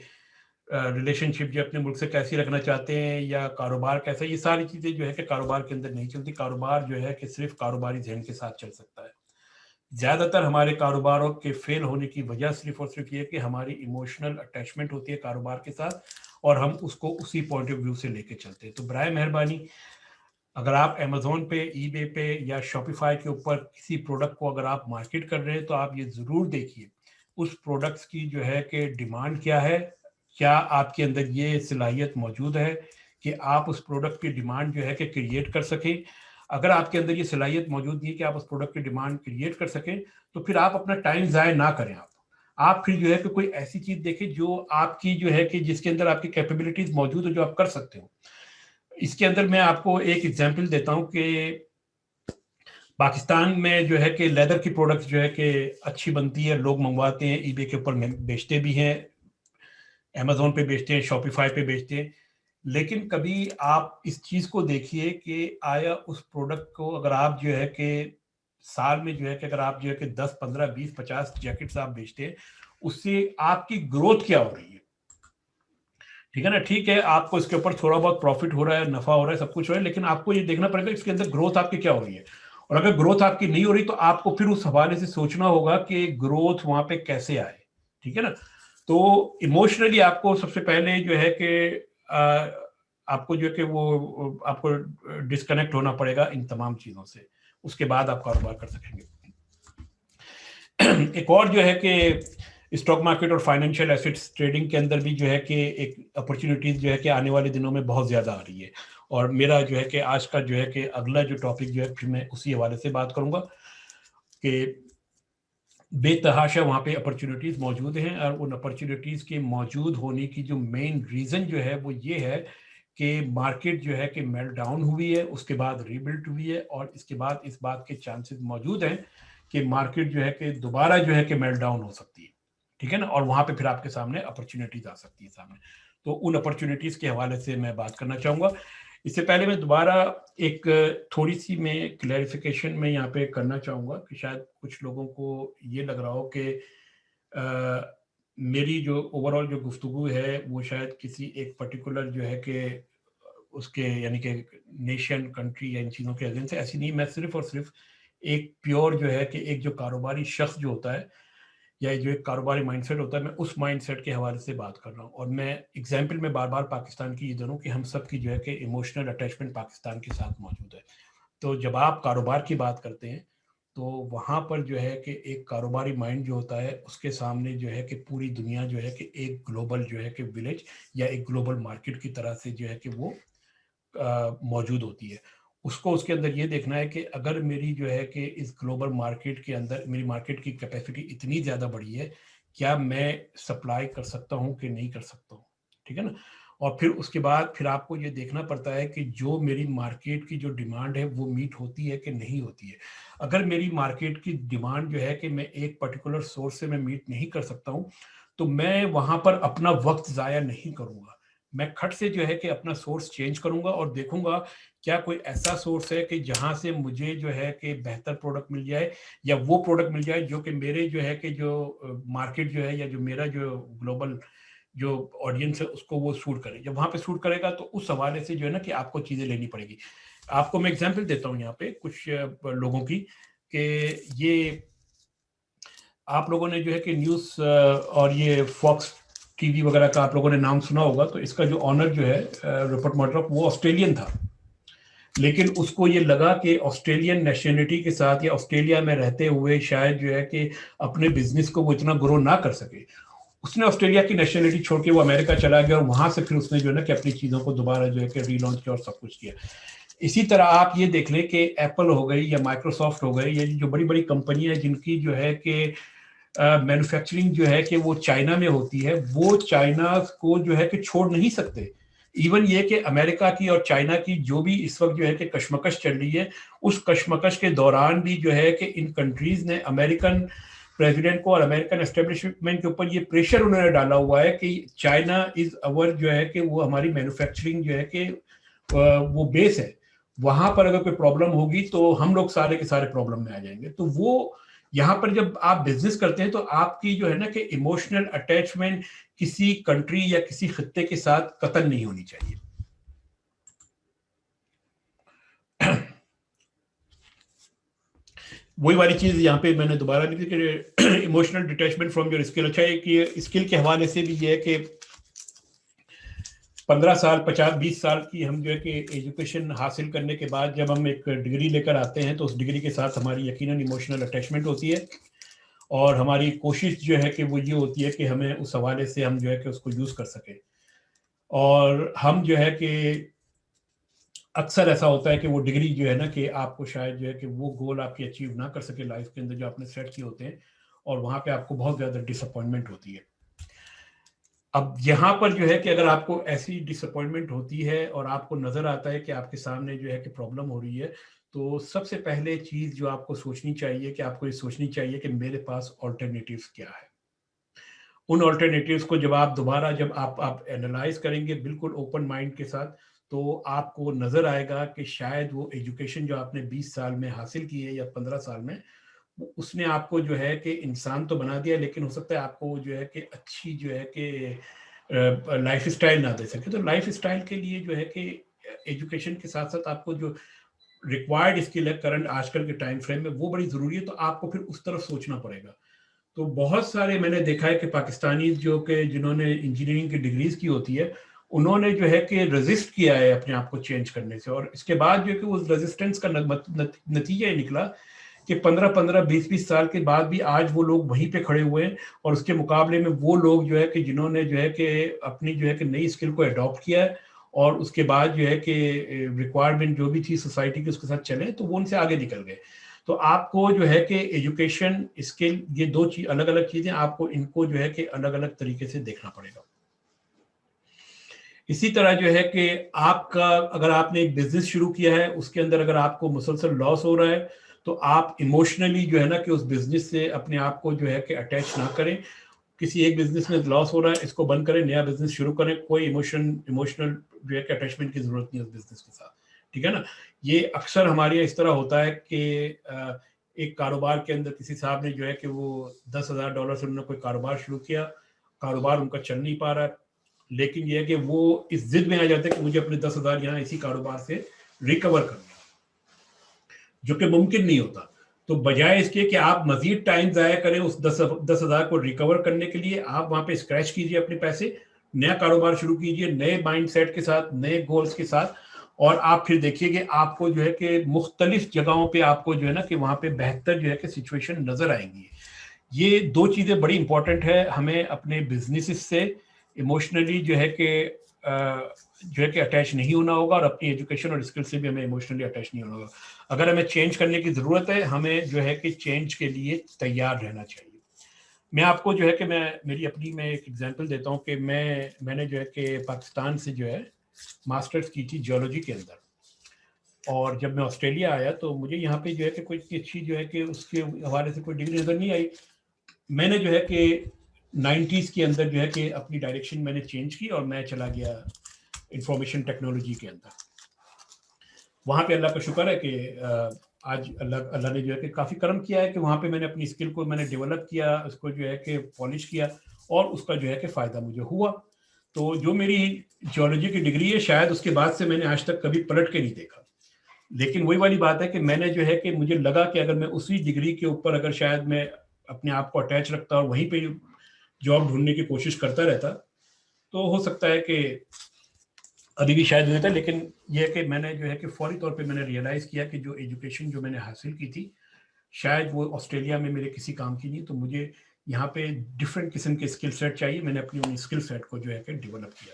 ریلیشن شپ جو اپنے ملک سے کیسی رکھنا چاہتے ہیں, یا کاروبار کیسا. یہ ساری چیزیں جو ہے کہ کاروبار کے اندر نہیں چلتی. کاروبار جو ہے کہ صرف کاروباری ذہن کے ساتھ چل سکتا ہے. زیادہ تر ہمارے کاروباروں کے فیل ہونے کی وجہ صرف اور صرف یہ کہ ہماری ایموشنل اٹیچمنٹ ہوتی ہے کاروبار کے ساتھ, اور ہم اس کو اسی پوائنٹ آف ویو سے لے کے چلتے ہیں. تو برائے مہربانی اگر آپ امیزون پہ, ای بے پہ یا شاپیفائی کے اوپر کسی پروڈکٹ کو اگر آپ مارکیٹ کر رہے ہیں تو آپ یہ ضرور دیکھیے اس پروڈکٹس کی جو ہے کہ ڈیمانڈ کیا ہے. کیا آپ کے اندر یہ صلاحیت موجود ہے کہ آپ اس پروڈکٹ کی ڈیمانڈ جو ہے کہ کریٹ کر سکیں. اگر آپ کے اندر یہ صلاحیت موجود نہیں ہے کہ آپ اس پروڈکٹ کی ڈیمانڈ کریٹ کر سکیں تو پھر آپ اپنا ٹائم ضائع نہ کریں. آپ پھر جو ہے کہ کوئی ایسی چیز دیکھیں جو آپ کی جو ہے کہ جس کے اندر آپ کی کیپیبلٹیز موجود ہو, جو آپ کر سکتے ہو. اس کے اندر میں آپ کو ایک ایگزامپل دیتا ہوں کہ پاکستان میں جو ہے کہ لیدر کی پروڈکٹس جو ہے کہ اچھی بنتی ہے, لوگ منگواتے ہیں, ای بے کے اوپر بیچتے بھی ہیں, امیزون پہ بیچتے ہیں, شاپیفائی پہ بیچتے ہیں. لیکن کبھی آپ اس چیز کو دیکھیے کہ آیا اس پروڈکٹ کو اگر آپ جو ہے کہ سال میں جو ہے کہ اگر آپ جو ہے کہ 10, 15, 20, 50 جیکٹس آپ بیچتے ہیں, اس سے آپ کی گروتھ کیا ہو رہی ہے. ٹھیک ہے نا, ٹھیک ہے آپ کو اس کے اوپر تھوڑا بہت پروفٹ ہو رہا ہے, نفع ہو رہا ہے, سب کچھ ہو رہا ہے, لیکن آپ کو یہ دیکھنا پڑے گا اس کے اندر گروتھ آپ کی کیا ہو رہی ہے. اور اگر گروتھ آپ کی نہیں ہو رہی تو آپ کو پھر اس حوالے سے سوچنا ہوگا کہ گروتھ وہاں پہ کیسے آئے. ٹھیک ہے نا. تو ایموشنلی آپ کو سب سے پہلے جو ہے کہ آپ کو جو ہے کہ وہ آپ کو ڈسکنیکٹ ہونا پڑے گا ان تمام چیزوں سے, اس کے بعد آپ کاروبار کر سکیں گے. ایک اور جو ہے کہ اسٹاک مارکیٹ اور فائنینشیل ایسٹس ٹریڈنگ کے اندر بھی جو ہے کہ ایک اپرچونیٹیز جو ہے کہ آنے والے دنوں میں بہت زیادہ آ رہی ہے. اور میرا جو ہے کہ آج کا جو ہے کہ اگلا جو ٹاپک جو ہے پھر میں اسی حوالے سے بات کروں گا کہ بے تحاشا وہاں پہ اپرچونیٹیز موجود ہیں, اور ان اپرچونیٹیز کے موجود ہونے کی جو مین ریزن جو ہے وہ یہ ہے کہ مارکیٹ جو ہے کہ میلٹ ڈاؤن ہوئی ہے, اس کے بعد ری بلٹ ہوئی ہے, اور اس کے بعد اس بات کے چانسز موجود ہیں کہ مارکیٹ جو ہے کہ دوبارہ جو ہے کہ میلٹ ڈاؤن ہو سکتی ہے. ٹھیک ہے نا. اور وہاں پہ پھر آپ کے سامنے اپرچونیٹیز آ سکتی ہے سامنے. تو ان اپرچونیٹیز کے حوالے سے میں بات کرنا چاہوں گا. اس سے پہلے میں دوبارہ ایک تھوڑی سی میں کلیریفیکیشن میں یہاں پہ کرنا چاہوں گا کہ شاید کچھ لوگوں کو یہ لگ رہا ہو کہ میری جو اوور آل جو گفتگو ہے وہ شاید کسی ایک پرٹیکولر جو ہے کہ اس کے یعنی کہ نیشن, کنٹری یا ان چیزوں کے اگینسٹ ایسی نہیں. میں صرف اور صرف ایک پیور جو ہے کہ ایک جو کاروباری شخص جو ہوتا ہے یا جو ایک کاروباری مائنڈ سیٹ ہوتا ہے, میں اس مائنڈ سیٹ کے حوالے سے بات کر رہا ہوں. اور میں ایگزامپل میں بار بار پاکستان کی یہ دونوں کہ ہم سب کی جو ہے کہ ایموشنل اٹیچمنٹ پاکستان کے ساتھ موجود ہے. تو جب آپ کاروبار کی بات کرتے ہیں تو وہاں پر جو ہے کہ ایک کاروباری مائنڈ جو ہوتا ہے اس کے سامنے جو ہے کہ پوری دنیا جو ہے کہ ایک گلوبل جو ہے کہ ولیج یا ایک گلوبل مارکیٹ کی طرح سے جو ہے کہ وہ موجود ہوتی ہے. اس کو اس کے اندر یہ دیکھنا ہے کہ اگر میری جو ہے کہ اس گلوبل مارکیٹ کے اندر میری مارکیٹ کی کیپیسٹی اتنی زیادہ بڑی ہے, کیا میں سپلائی کر سکتا ہوں کہ نہیں کر سکتا ہوں. ٹھیک ہے نا. اور پھر اس کے بعد پھر آپ کو یہ دیکھنا پڑتا ہے کہ جو میری مارکیٹ کی جو ڈیمانڈ ہے وہ میٹ ہوتی ہے کہ نہیں ہوتی ہے. اگر میری مارکیٹ کی ڈیمانڈ جو ہے کہ میں ایک پرٹیکولر سورس سے میں میٹ نہیں کر سکتا ہوں تو میں وہاں پر اپنا وقت ضائع نہیں کروں گا. میں کھٹ سے جو ہے کہ اپنا سورس چینج کروں گا اور دیکھوں گا کیا کوئی ایسا سورس ہے کہ جہاں سے مجھے جو ہے کہ بہتر پروڈکٹ مل جائے, یا وہ پروڈکٹ مل جائے جو کہ میرے جو ہے کہ جو مارکیٹ جو ہے یا جو میرا جو گلوبل جو آڈینس ہے اس کو وہ سوٹ کرے. جب وہاں پہ سوٹ کرے گا تو اس حوالے سے جو ہے نا کہ آپ کو چیزیں لینی پڑے گی. آپ کو میں ایگزامپل دیتا ہوں یہاں پہ کچھ لوگوں کی کہ یہ آپ لوگوں نے جو ہے کہ نیوز اور یہ فاکس ٹی وی وغیرہ کا آپ لوگوں نے نام سنا ہوگا. تو اس کا جو آنر جو ہے رپرٹ مرڈاک وہ آسٹریلین تھا, لیکن اس کو یہ لگا کہ آسٹریلین نیشنلٹی کے ساتھ یا آسٹریلیا میں رہتے ہوئے شاید جو ہے کہ اپنے بزنس کو وہ اتنا گرو نہ کر سکے. اس نے آسٹریلیا کی نیشنلٹی چھوڑ کے وہ امریکہ چلا گیا اور وہاں سے پھر اس نے جو ہے نا کہ اپنی چیزوں کو دوبارہ جو ہے کہ ری لانچ کیا اور سب کچھ کیا. اسی طرح آپ یہ دیکھ لیں کہ ایپل ہو گئی یا مائکروسافٹ ہو گئی، یا جو بڑی بڑی کمپنیاں جن کی جو ہے کہ مینوفیکچرنگ جو ہے کہ وہ چائنا میں ہوتی ہے، وہ چائنا کو جو ہے کہ چھوڑ نہیں سکتے. ایون یہ کہ امریکہ کی اور چائنا کی جو بھی اس وقت جو ہے کہ کشمکش چل رہی ہے، اس کشمکش کے دوران بھی جو ہے کہ ان کنٹریز نے امریکن پریزیڈنٹ کو اور امریکن اسٹیبلشمنٹ کے اوپر یہ پریشر انہوں نے ڈالا ہوا ہے کہ چائنا از اوور، جو ہے کہ وہ ہماری مینوفیکچرنگ جو ہے کہ وہ بیس ہے، وہاں پر اگر کوئی پرابلم ہوگی تو ہم لوگ سارے کے سارے پرابلم میں آ جائیں گے. تو وہ یہاں پر جب آپ بزنس کرتے ہیں تو آپ کی جو ہے نا کہ ایموشنل اٹیچمنٹ کسی کنٹری یا کسی خطے کے ساتھ قطعا نہیں ہونی چاہیے. وہی والی چیز یہاں پہ میں نے دوبارہ لکھی کہ emotional detachment from your skill. اچھا ایک یہ اسکل کے حوالے سے بھی یہ ہے کہ 15 سال 50-20 سال کی ہم جو ہے کہ ایجوکیشن حاصل کرنے کے بعد جب ہم ایک ڈگری لے کر آتے ہیں تو اس ڈگری کے ساتھ ہماری یقیناً ایموشنل اٹیچمنٹ ہوتی ہے، اور ہماری کوشش جو ہے کہ وہ یہ ہوتی ہے کہ ہمیں اس حوالے سے ہم جو ہے کہ اس کو یوز کر سکیں. اور ہم جو ہے کہ اکثر ایسا ہوتا ہے کہ وہ ڈگری جو ہے نا کہ آپ کو شاید جو ہے کہ وہ گول آپ کی اچیو نہ کر سکے لائف کے اندر جو آپ نے سیٹ کیے ہوتے ہیں، اور وہاں پہ آپ کو بہت زیادہ ڈس اپوائنٹمنٹ ہوتی ہے. اب یہاں پر جو ہے کہ اگر آپ کو ایسی ڈس اپوائنٹمنٹ ہوتی ہے اور آپ کو نظر آتا ہے کہ آپ کے سامنے جو ہے کہ پرابلم ہو رہی ہے، تو سب سے پہلے چیز جو آپ کو سوچنی چاہیے کہ آپ کو یہ سوچنی چاہیے کہ میرے پاس آلٹرنیٹیوز کیا ہے. ان آلٹرنیٹیوز کو جب آپ اینالائز کریں گے بالکل اوپن مائنڈ کے ساتھ، تو آپ کو نظر آئے گا کہ شاید وہ ایجوکیشن جو آپ نے 20 سال میں حاصل کی ہے یا 15 سال میں، اس نے آپ کو جو ہے کہ انسان تو بنا دیا، لیکن ہو سکتا ہے آپ کو جو ہے کہ اچھی جو ہے کہ لائف اسٹائل نہ دے سکے. تو لائف اسٹائل کے لیے جو ہے کہ ایجوکیشن کے ساتھ ساتھ آپ کو جو ریکوائرڈ اسکل ہے کرنٹ آج کل کے ٹائم فریم میں وہ بڑی ضروری ہے. تو آپ کو پھر اس طرف سوچنا پڑے گا. تو بہت سارے میں نے دیکھا ہے کہ پاکستانی جو کہ جنہوں نے انجینئرنگ کی ڈگریز کی ہوتی ہے، انہوں نے جو ہے کہ ریزسٹ کیا ہے اپنے آپ کو چینج کرنے سے، اور اس کے بعد جو ہے کہ اس ریزسٹنس کا نتیجہ یہ نکلا کہ 15-20 سال کے بعد بھی آج وہ لوگ وہیں پہ کھڑے ہوئے ہیں. اور اس کے مقابلے میں وہ لوگ جو ہے کہ جنہوں نے جو ہے کہ اپنی جو ہے کہ نئی اسکل کو اڈاپٹ کیا ہے اور اس کے بعد جو ہے کہ ریکوائرمنٹ جو بھی تھی سوسائٹی کی اس کے ساتھ چلے، تو وہ ان سے آگے نکل گئے. تو آپ کو جو ہے کہ ایجوکیشن اسکل یہ دو الگ الگ چیزیں، آپ کو ان کو جو ہے کہ الگ الگ طریقے سے دیکھنا پڑے گا. اسی طرح جو ہے کہ آپ کا اگر آپ نے ایک بزنس شروع کیا ہے، اس کے اندر اگر آپ کو مسلسل لاس ہو رہا ہے، تو آپ ایموشنلی جو ہے نا کہ اس بزنس سے اپنے آپ کو جو ہے کہ اٹیچ نہ کریں. کسی ایک بزنس میں لاس ہو رہا ہے، اس کو بند کریں، نیا بزنس شروع کریں. کوئی ایموشنل جو ہے کہ اٹیچمنٹ کی ضرورت نہیں ہے اس بزنس کے ساتھ، ٹھیک ہے نا. یہ اکثر ہمارے یہاں اس طرح ہوتا ہے کہ ایک کاروبار کے اندر کسی صاحب نے جو ہے کہ وہ $10,000 سے انہوں نے کوئی کاروبار شروع کیا، کاروبار ان کا چل نہیں پا رہا ہے، لیکن یہ ہے کہ وہ اس ضد میں آ جاتے ہیں کہ مجھے اپنے 10,000 یہاں اسی کاروبار سے ریکور کرنا، جو کہ ممکن نہیں ہوتا. تو بجائے اس کے کہ آپ مزید ٹائم ضائع کریں اس 10,000 کو ریکور کرنے کے لیے، آپ وہاں پہ اسکریچ کیجئے اپنے پیسے، نیا کاروبار شروع کیجئے نئے مائنڈ سیٹ کے ساتھ، نئے گولز کے ساتھ، اور آپ پھر دیکھیے کہ آپ کو جو ہے کہ مختلف جگہوں پہ آپ کو جو ہے نا کہ وہاں پہ بہتر جو ہے کہ سچویشن نظر آئیں گی. یہ دو چیزیں بڑی امپورٹنٹ ہے. ہمیں اپنے بزنس سے ایموشنلی جو ہے کہ اٹیچ نہیں ہونا ہوگا، اور اپنی ایجوکیشن اور اسکل سے بھی ہمیں ایموشنلی اٹیچ نہیں ہونا ہوگا. اگر ہمیں چینج کرنے کی ضرورت ہے، ہمیں جو ہے کہ چینج کے لیے تیار رہنا چاہیے. میں آپ کو جو ہے کہ میں ایک ایگزامپل دیتا ہوں کہ میں نے جو ہے کہ پاکستان سے جو ہے ماسٹرز کی تھی جیولوجی کے اندر، اور جب میں آسٹریلیا آیا تو مجھے یہاں پہ جو ہے کہ کوئی اچھی جو ہے کہ اس کے حوالے سے کوئی ڈگری نظر نہیں آئی. میں نے جو ہے کہ 90s کے اندر جو ہے کہ اپنی ڈائریکشن میں نے چینج کی اور میں چلا گیا انفارمیشن ٹیکنالوجی کے اندر. وہاں پہ اللہ کا شکر ہے کہ آج اللہ نے جو ہے کہ کافی کرم کیا ہے کہ وہاں پہ میں نے اپنی اسکل کو میں نے ڈیولپ کیا، اس کو جو ہے کہ پالش کیا، اور اس کا جو ہے کہ فائدہ مجھے ہوا. تو جو میری جیولوجی کی ڈگری ہے، شاید اس کے بعد سے میں نے آج تک کبھی پلٹ کے نہیں دیکھا. لیکن وہی والی بات ہے کہ میں نے جو ہے کہ مجھے لگا کہ اگر میں اسی ڈگری کے اوپر اگر شاید میں اپنے آپ کو اٹیچ رکھتا اور وہیں پہ جاب ڈھونڈنے کی کوشش کرتا رہتا، تو ہو سکتا ہے کہ ابھی بھی شاید ہوتا. لیکن یہ کہ میں نے جو ہے کہ فوری طور پہ میں نے ریئلائز کیا کہ جو ایجوکیشن جو میں نے حاصل کی تھی، شاید وہ آسٹریلیا میں میرے کسی کام کی نہیں. تو مجھے یہاں پہ ڈفرینٹ قسم کے اسکل سیٹ چاہیے. میں نے اپنی ان اسکل سیٹ کو جو ہے کہ ڈیولپ کیا.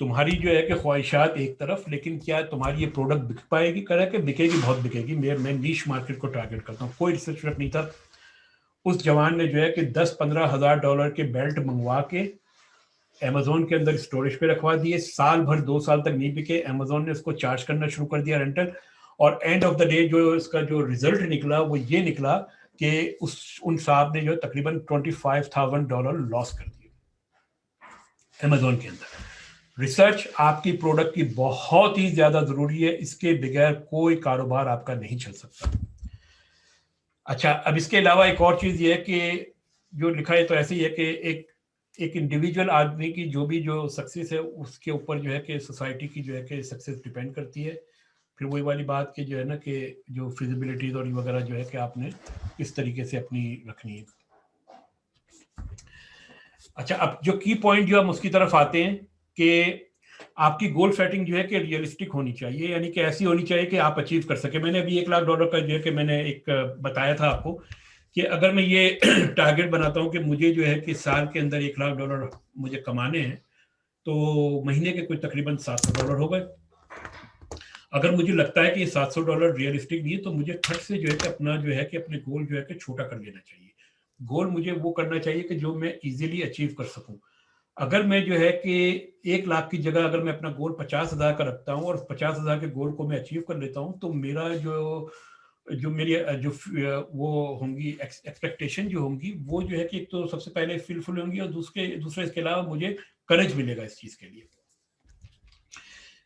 تمہاری جو ہے کہ خواہشات ایک طرف، لیکن کیا تمہاری یہ پروڈکٹ بک پائے گی؟ کرا کہ بکے گی، بہت بکے گی. میں نیش مارکیٹ کو ٹارگیٹ کرتا ہوں. کوئی ریسرچ ورک نہیں تھا. اس جوان نے جو ہے کہ $10-15,000 کے بیلٹ منگوا کے امیزون کے اندر اسٹوریج پہ رکھوا دیے. سال بھر 2 سال تک نہیں بکے. امیزون نے اس کو چارج کرنا شروع کر دیا رینٹل. اور اینڈ آف دا ڈے جو اس کا جو ریزلٹ نکلا وہ یہ نکلا کہ ان صاحب نے جو تقریباً $25,000 لاس کر دیا امیزون کے اندر. ریسرچ آپ کی پروڈکٹ کی بہت ہی زیادہ ضروری ہے. اس کے بغیر کوئی کاروبار آپ کا نہیں چل سکتا. اچھا، اب اس کے علاوہ ایک اور چیز یہ ہے کہ جو لکھا ہے تو ایسے ہی ہے کہ ایک انڈیویجول آدمی کی جو بھی جو سکسیس ہے اس کے اوپر جو ہے کہ سوسائٹی کی جو ہے کہ سکسیس ڈیپینڈ کرتی ہے. پھر وہی والی بات کہ جو ہے نا کہ جو فیزیبلٹیز اور وغیرہ جو ہے کہ آپ نے کس طریقے سے اپنی رکھنی ہے. اچھا، اب جو کی پوائنٹ جو ہم اس کی طرف آتے ہیں کہ آپ کی گول سیٹنگ جو ہے کہ ریئلسٹک ہونی چاہیے، یعنی کہ ایسی ہونی چاہیے کہ آپ اچیو کر سکیں. میں نے ابھی $1,00,000 کا جو ہے کہ میں نے ایک بتایا تھا آپ کو کہ اگر میں یہ ٹارگیٹ بناتا ہوں کہ مجھے جو ہے کہ سال کے اندر $1,00,000 مجھے کمانے ہیں تو مہینے کے کوئی تقریباً $700 ہو گئے. اگر مجھے لگتا ہے کہ یہ $700 ریئلسٹک نہیں ہے تو مجھے کھٹ سے جو ہے کہ اپنا جو ہے کہ اپنے گول جو ہے کہ چھوٹا کر لینا چاہیے. گول مجھے وہ کرنا چاہیے کہ جو میں ایزیلی اچیو کر سکوں. اگر میں جو ہے کہ 1,00,000 کی جگہ اگر میں اپنا گول 50,000 کا رکھتا ہوں اور 50,000 کے گول کو میں اچیو کر لیتا ہوں تو میرا جو میری جو وہ ہوں گی ایکسپیکٹیشن جو ہوں گی وہ جو ہے کہ ایک تو سب سے پہلے فل ہوں گی اور دوسرے اس کے علاوہ مجھے کریج ملے گا اس چیز کے لیے.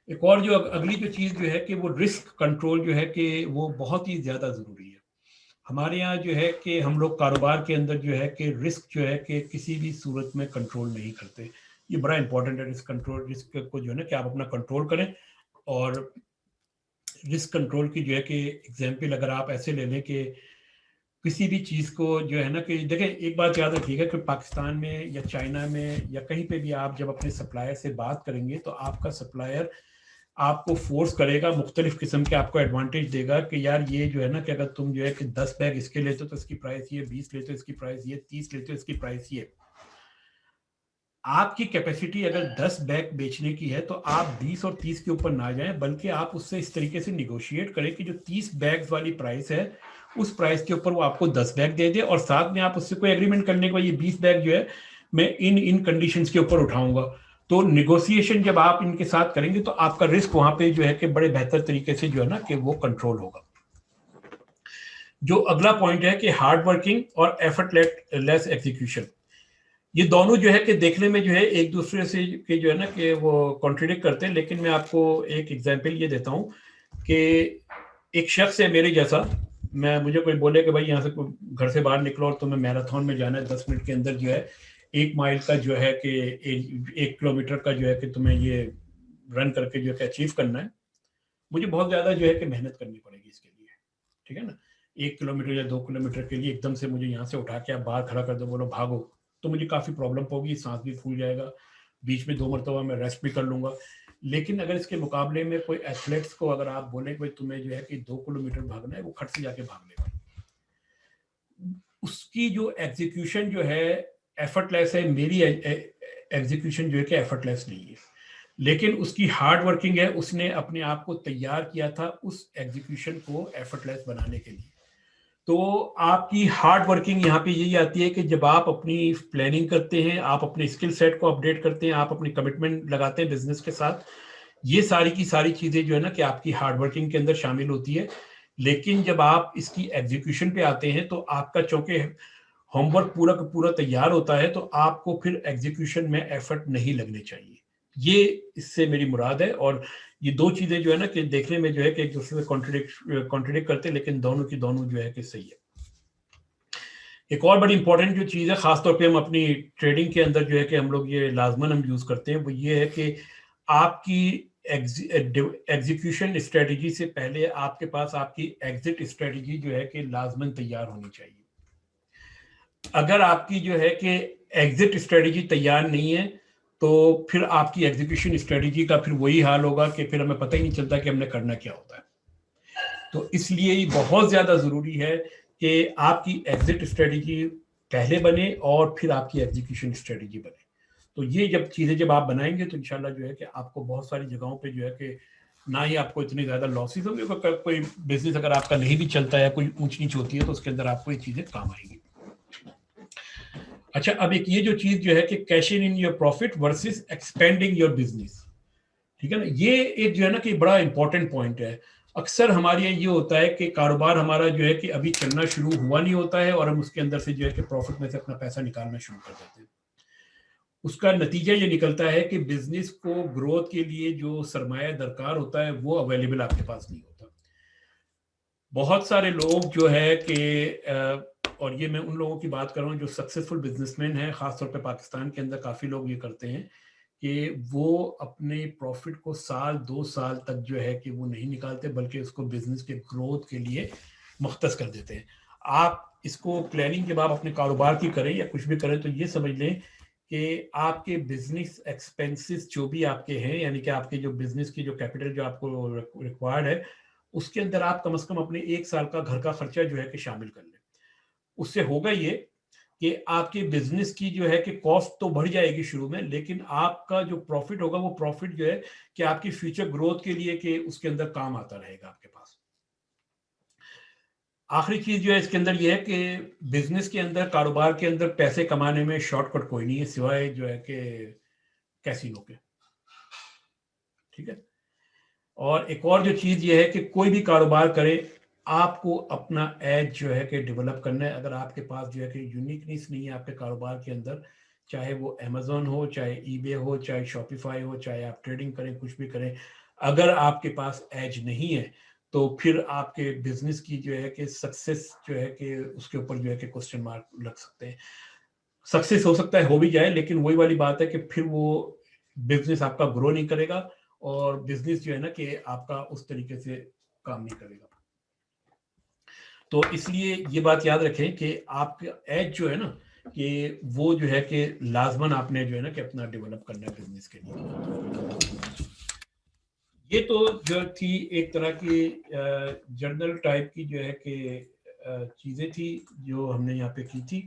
ایک اور جو اگلی جو چیز جو ہے کہ وہ رسک کنٹرول جو ہے کہ وہ بہت ہی زیادہ ضروری ہے. ہمارے یہاں جو ہے کہ ہم لوگ کاروبار کے اندر جو ہے کہ رسک جو ہے کہ کسی بھی صورت میں کنٹرول نہیں کرتے. یہ بڑا امپورٹنٹ ہے رسک کو جو ہے نا کہ آپ اپنا کنٹرول کریں. اور رسک کنٹرول کی جو ہے کہ ایگزامپل اگر آپ ایسے لے لیں کہ کسی بھی چیز کو جو ہے نا کہ دیکھیں ایک بات یاد رکھیے گا کہ پاکستان میں یا چائنا میں یا کہیں پہ بھی آپ جب اپنے سپلائر سے بات کریں گے تو آپ کا سپلائر آپ کو فورس کرے گا، مختلف قسم کے آپ کو ایڈوانٹیج دے گا کہ یار یہ جو ہے نا کہ اگر تم جو ہے کہ 10 بیگ اس کے لیتے ہو تو اس کی پرائس یہ، 20 لیتے ہو اس کی پرائس یہ، 30 لیتے ہو اس کی پرائس یہ. آپ کی کیپیسٹی اگر 10 بیگ بیچنے کی ہے تو آپ 20 اور 30 کے اوپر نہ جائیں، بلکہ آپ اس سے اس طریقے سے نیگوشیٹ کریں کہ جو 30 بیگز والی پرائس ہے اس پرائس کے اوپر وہ آپ کو 10 بیگ دے دے اور ساتھ میں آپ اس سے کوئی ایگریمنٹ کرنے کو یہ 20 بیگ جو ہے میں ان کنڈیشنز کے اوپر اٹھاؤں گا. تو نیگوسیشن جب آپ ان کے ساتھ کریں گے تو آپ کا رسک وہاں پہ جو ہے کہ بڑے بہتر طریقے سے جو ہے نا کہ وہ کنٹرول ہوگا. جو اگلا پوائنٹ ہے کہ ہارڈ ورکنگ اور ایفرٹ لیس ایگزیکیوشن، یہ دونوں جو ہے کہ دیکھنے میں جو ہے ایک دوسرے سے کہ جو ہے نا کہ وہ کانٹریڈکٹ کرتے ہیں. لیکن میں آپ کو ایک ایگزامپل یہ دیتا ہوں کہ ایک شخص ہے میرے جیسا، مجھے کوئی بولے کہ بھائی یہاں سے گھر سے باہر نکلو اور تمہیں میراتھن میں جانا ہے 10 منٹ کے اندر جو ہے 1 مائل کا جو ہے کہ 1 کلومیٹر کا جو ہے کہ تمہیں یہ رن کر کے جو ہے کہ اچیو کرنا ہے، مجھے بہت زیادہ جو ہے کہ محنت کرنی پڑے گی اس کے لیے. ٹھیک ہے نا، 1 کلومیٹر یا 2 کلومیٹر کے لیے ایک دم سے مجھے یہاں سے اٹھا کے آپ باہر کھڑا کر دو بولو بھاگو تو مجھے کافی پرابلم ہوگی، سانس بھی پھول جائے گا، بیچ میں 2 مرتبہ میں ریسٹ بھی کر لوں گا. لیکن اگر اس کے مقابلے میں کوئی ایتھلیٹس کو اگر آپ بولیں کہ تمہیں جو ہے کہ 2 کلومیٹر بھاگنا ہے، وہ کھٹ سے جا کے بھاگ لے گا. اس کی جو ایگزیکیوشن جو ہے ایفرٹ لیس ہے، میری ایگزیکیوشن جو ہے کہ ایفرٹ لیس نہیں ہے، لیکن اس کی ہارڈ ورکنگ ہے. اس نے اپنے آپ کو تیار کیا تھا اس ایگزیکیوشن کو ایفرٹ لیس بنانے کے لیے. تو آپ کی ہارڈ ورکنگ یہاں پہ یہی آتی ہے کہ جب آپ اپنی پلاننگ کرتے ہیں، آپ اپنے اسکل سیٹ کو اپڈیٹ کرتے ہیں، آپ اپنی کمٹمنٹ لگاتے ہیں بزنس کے ساتھ، یہ ساری کی ساری چیزیں جو ہے نا کہ آپ کی ہارڈ ورکنگ کے اندر شامل ہوتی ہے. لیکن جب آپ اس کی ایگزیکیوشن پہ آتے ہیں تو آپ کا چونکہ ہوم ورک پورا کا پورا تیار ہوتا ہے تو آپ کو پھر ایگزیکیوشن میں ایفرٹ نہیں لگنے چاہیے. یہ اس سے میری مراد ہے. اور یہ دو چیزیں جو ہے نا کہ دیکھنے میں جو ہے کہ ایک دوسرے سے کانٹریڈکٹ کرتے ہیں، لیکن دونوں کی دونوں جو ہے کہ صحیح ہے. ایک اور بڑی امپورٹنٹ جو چیز ہے خاص طور پہ ہم اپنی ٹریڈنگ کے اندر جو ہے کہ ہم لوگ یہ لازماً ہم یوز کرتے ہیں، وہ یہ ہے کہ آپ کی ایگزیکیوشن اسٹریٹجی سے پہلے آپ کے پاس آپ کی ایگزٹ اسٹریٹجی جو ہے کہ لازماً تیار ہونی چاہیے. اگر آپ کی جو ہے کہ ایگزٹ اسٹریٹجی تیار نہیں ہے تو پھر آپ کی ایگزیکیوشن اسٹریٹجی کا پھر وہی حال ہوگا کہ پھر ہمیں پتہ ہی نہیں چلتا کہ ہم نے کرنا کیا ہوتا ہے. تو اس لیے یہ بہت زیادہ ضروری ہے کہ آپ کی ایگزٹ اسٹریٹجی پہلے بنے اور پھر آپ کی ایگزیکیوشن اسٹریٹجی بنے. تو یہ جب چیزیں جب آپ بنائیں گے تو انشاءاللہ جو ہے کہ آپ کو بہت ساری جگہوں پہ جو ہے کہ نہ ہی آپ کو اتنی زیادہ لاسز ہوں گے. کوئی بزنس اگر آپ کا نہیں بھی چلتا ہے, کوئی اونچ نیچ ہوتی ہے, تو اس کے اندر آپ کو یہ چیزیں کام آئیں گی. اچھا, اب ایک یہ جو چیز جو ہے کہ cashing in your profit versus expanding your business, ٹھیک ہے نا, یہ ایک جو ہے نا کہ بڑا امپورٹنٹ پوائنٹ ہے. اکثر ہمارے یہاں یہ ہوتا ہے کہ کاروبار ہمارا جو ہے کہ ابھی چلنا شروع ہوا نہیں ہوتا ہے, اور ہم اس کے اندر سے جو ہے کہ پروفٹ میں سے اپنا پیسہ نکالنا شروع کر دیتے ہیں. اس کا نتیجہ یہ نکلتا ہے کہ بزنس کو گروتھ کے لیے جو سرمایہ درکار ہوتا ہے وہ اویلیبل آپ کے پاس نہیں ہوتا. بہت سارے لوگ جو ہے کہ اور یہ میں ان لوگوں کی بات کر رہا ہوں جو سکسیسفل بزنس مین ہیں, خاص طور پہ پاکستان کے اندر کافی لوگ یہ کرتے ہیں کہ وہ اپنے پروفٹ کو 1-2 سال تک جو ہے کہ وہ نہیں نکالتے, بلکہ اس کو بزنس کے گروتھ کے لیے مختص کر دیتے ہیں. آپ اس کو پلاننگ جب آپ اپنے کاروبار کی کریں یا کچھ بھی کریں تو یہ سمجھ لیں کہ آپ کے بزنس ایکسپینسز جو بھی آپ کے ہیں, یعنی کہ آپ کے جو بزنس کی جو کیپٹل جو آپ کو ریکوائرڈ ہے, اس کے اندر آپ کم از کم اپنے 1 سال کا گھر کا خرچہ جو ہے کہ شامل کر لیں. اس سے ہوگا یہ کہ آپ کے بزنس کی جو ہے کہ کاسٹ تو بڑھ جائے گی شروع میں, لیکن آپ کا جو پروفٹ ہوگا وہ پروفٹ جو ہے کہ آپ کی فیوچر گروتھ کے لیے کہ اس کے اندر کام آتا رہے گا آپ کے پاس. آخری چیز جو ہے اس کے اندر یہ ہے کہ بزنس کے اندر, کاروبار کے اندر پیسے کمانے میں شارٹ کٹ کوئی نہیں ہے سوائے جو ہے کہ کیسینو کے, ٹھیک ہے. اور ایک اور جو چیز یہ ہے کہ کوئی بھی کاروبار کرے, آپ کو اپنا ایج جو ہے کہ ڈیولپ کرنا ہے. اگر آپ کے پاس جو ہے کہ یونیکنیس نہیں ہے آپ کے کاروبار کے اندر, چاہے وہ امیزون ہو, چاہے ای بے ہو, چاہے شاپیفائی ہو, چاہے آپ ٹریڈنگ کریں, کچھ بھی کریں, اگر آپ کے پاس ایج نہیں ہے تو پھر آپ کے بزنس کی جو ہے کہ سکسیس جو ہے کہ اس کے اوپر جو ہے کہ کوسچن مارک لگ سکتے ہیں. سکسیس ہو سکتا ہے ہو بھی جائے, لیکن وہی والی بات ہے کہ پھر وہ بزنس آپ کا گرو نہیں کرے گا, اور بزنس جو ہے نا کہ آپ کا اس طریقے سے کام نہیں کرے گا. تو اس لیے یہ بات یاد رکھیں کہ آپ کا ایج جو ہے نا کہ وہ جو ہے کہ لازماً آپ نے جو ہے نا کہ اپنا ڈیولپ کرنا ہے بزنس کے لیے. یہ تو جو تھی ایک طرح کی جنرل ٹائپ کی جو ہے کہ چیزیں تھی جو ہم نے یہاں پہ کی تھی.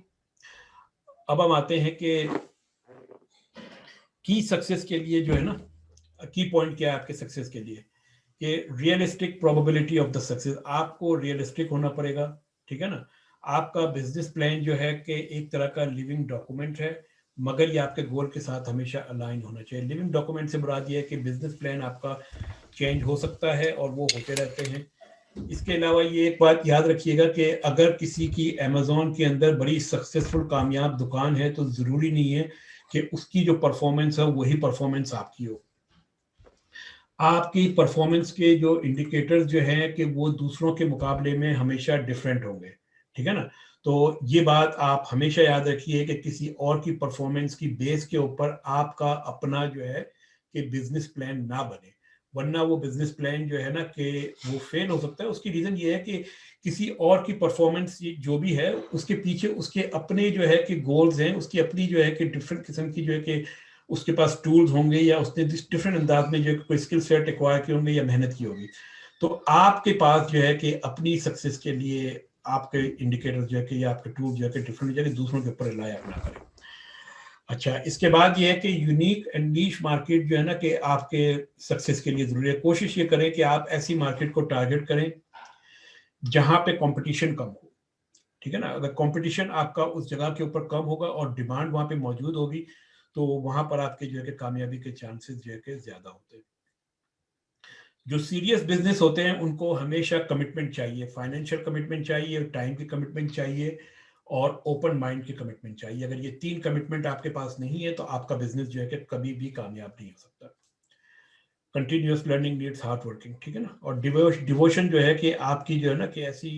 اب ہم آتے ہیں کہ کی سکسیس کے لیے جو ہے نا, کی پوائنٹ کیا ہے آپ کے سکسیس کے لیے, کہ realistic probability of the success. آپ کو ریئلسٹک ہونا پڑے گا, ٹھیک ہے نا. آپ کا بزنس پلان جو ہے کہ ایک طرح کا لیونگ ڈاکومنٹ ہے, مگر یہ آپ کے گول کے ساتھ ہمیشہ الائن ہونا چاہیے. لیونگ ڈاکومنٹ سے مراد یہ ہے کہ بزنس پلان آپ کا چینج ہو سکتا ہے اور وہ ہوتے رہتے ہیں. اس کے علاوہ یہ ایک بات یاد رکھیے گا کہ اگر کسی کی امیزون کے اندر بڑی سکسیسفل کامیاب دکان ہے تو ضروری نہیں ہے کہ اس کی جو پرفارمنس ہے وہی پرفارمنس آپ کی ہو. آپ کی پرفارمنس کے جو انڈیکیٹرز جو ہیں کہ وہ دوسروں کے مقابلے میں ہمیشہ ڈیفرنٹ ہوں گے, ٹھیک ہے نا. تو یہ بات آپ ہمیشہ یاد رکھیے کہ کسی اور کی پرفارمنس کی بیس کے اوپر آپ کا اپنا جو ہے کہ بزنس پلان نہ بنے, ورنہ وہ بزنس پلان جو ہے نا کہ وہ فیل ہو سکتا ہے. اس کی ریزن یہ ہے کہ کسی اور کی پرفارمنس جو بھی ہے اس کے پیچھے اس کے اپنے جو ہے کہ گولز ہیں, اس کی اپنی جو ہے کہ ڈفرینٹ قسم کی جو ہے کہ اس کے پاس ٹولز ہوں گے, یا اس نے ڈفرینٹ انداز میں جو کوئی اسکل سیٹ ایکوائر کیے ہوں گے یا محنت کی ہوگی. تو آپ کے پاس جو ہے کہ اپنی سکسیس کے لیے آپ کے انڈیکیٹر جو ہے کہ یا آپ کے ٹول جو ہے کہ ڈفرینٹ جو ہے کہ دوسروں کے اوپر ریلائی اپنا کریں. اچھا, اس کے بعد یہ ہے کہ یونیک اینڈ نیش مارکیٹ جو ہے نا کہ آپ کے سکسیس کے لیے ضروری ہے. کوشش یہ کریں کہ آپ ایسی مارکیٹ کو ٹارگٹ کریں جہاں پہ کمپٹیشن کم ہو, ٹھیک ہے نا. اگر کمپٹیشن آپ کا اس جگہ کے اوپر کم ہوگا اور ڈیمانڈ وہاں پہ موجود ہوگی تو وہاں پر آپ کے جو ہے کہ کامیابی کے چانسز جو ہے کہ زیادہ ہوتے ہیں. جو سیریس بزنس ہوتے ہیں ان کو ہمیشہ کمٹمنٹ چاہیے, فائنینشیل کمٹمنٹ چاہیے, ٹائم کی کمٹمنٹ چاہیے, اور اوپن مائنڈ کی کمٹمنٹ چاہیے. اگر یہ 3 کمٹمنٹ آپ کے پاس نہیں ہے تو آپ کا بزنس جو ہے کہ کبھی بھی کامیاب نہیں ہو سکتا. Continuous learning needs hard working, ٹھیک ہے نا. اور ڈیووشن جو ہے کہ آپ کی جو ہے نا کہ ایسی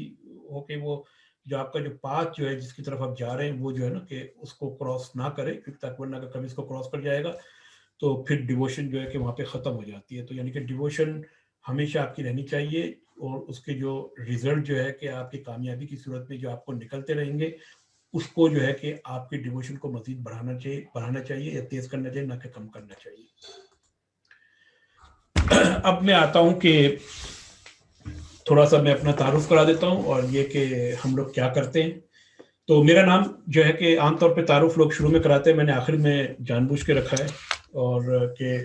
ہو کہ وہ جو آپ کا جو پاتھ جو ہے جس کی طرف آپ جا رہے ہیں وہ جو ہے نا کہ اس کو کراس نہ کرے, کیونکہ ورنہ اگر کبھی اس کو کراس کر جائے گا تو پھر ڈیووشن جو ہے کہ وہاں پہ ختم ہو جاتی ہے. تو یعنی کہ ڈیووشن ہمیشہ آپ کی رہنی چاہیے, اور اس کے جو ریزلٹ جو ہے کہ آپ کی کامیابی کی صورت میں جو آپ کو نکلتے رہیں گے اس کو جو ہے کہ آپ کے ڈیووشن کو مزید بڑھانا چاہیے یا تیز کرنا چاہیے, نہ کہ کم کرنا چاہیے. اب میں آتا ہوں کہ تھوڑا سا میں اپنا تعارف کرا دیتا ہوں, اور یہ کہ ہم لوگ کیا کرتے ہیں. تو میرا نام جو ہے کہ عام طور پہ تعارف لوگ شروع میں کراتے ہیں، میں نے آخر میں جان بوجھ کے رکھا ہے اور کہ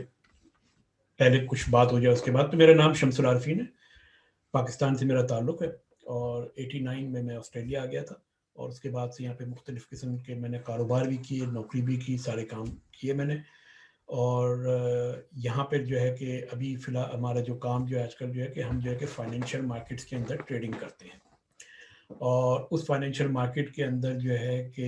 پہلے کچھ بات ہو جائے اس کے بعد. تو میرا نام شمس العارفین ہے، پاکستان سے میرا تعلق ہے، اور 89 میں آسٹریلیا آ گیا تھا، اور اس کے بعد سے یہاں پہ مختلف قسم کے میں نے کاروبار بھی کیے، نوکری بھی کی، سارے کام کیے میں نے. اور یہاں پہ جو ہے کہ ابھی فی الحال ہمارا جو کام جو ہے آج کل جو ہے کہ ہم جو ہے کہ فائنینشیل مارکیٹس کے اندر ٹریڈنگ کرتے ہیں، اور اس فائنینشیل مارکیٹ کے اندر جو ہے کہ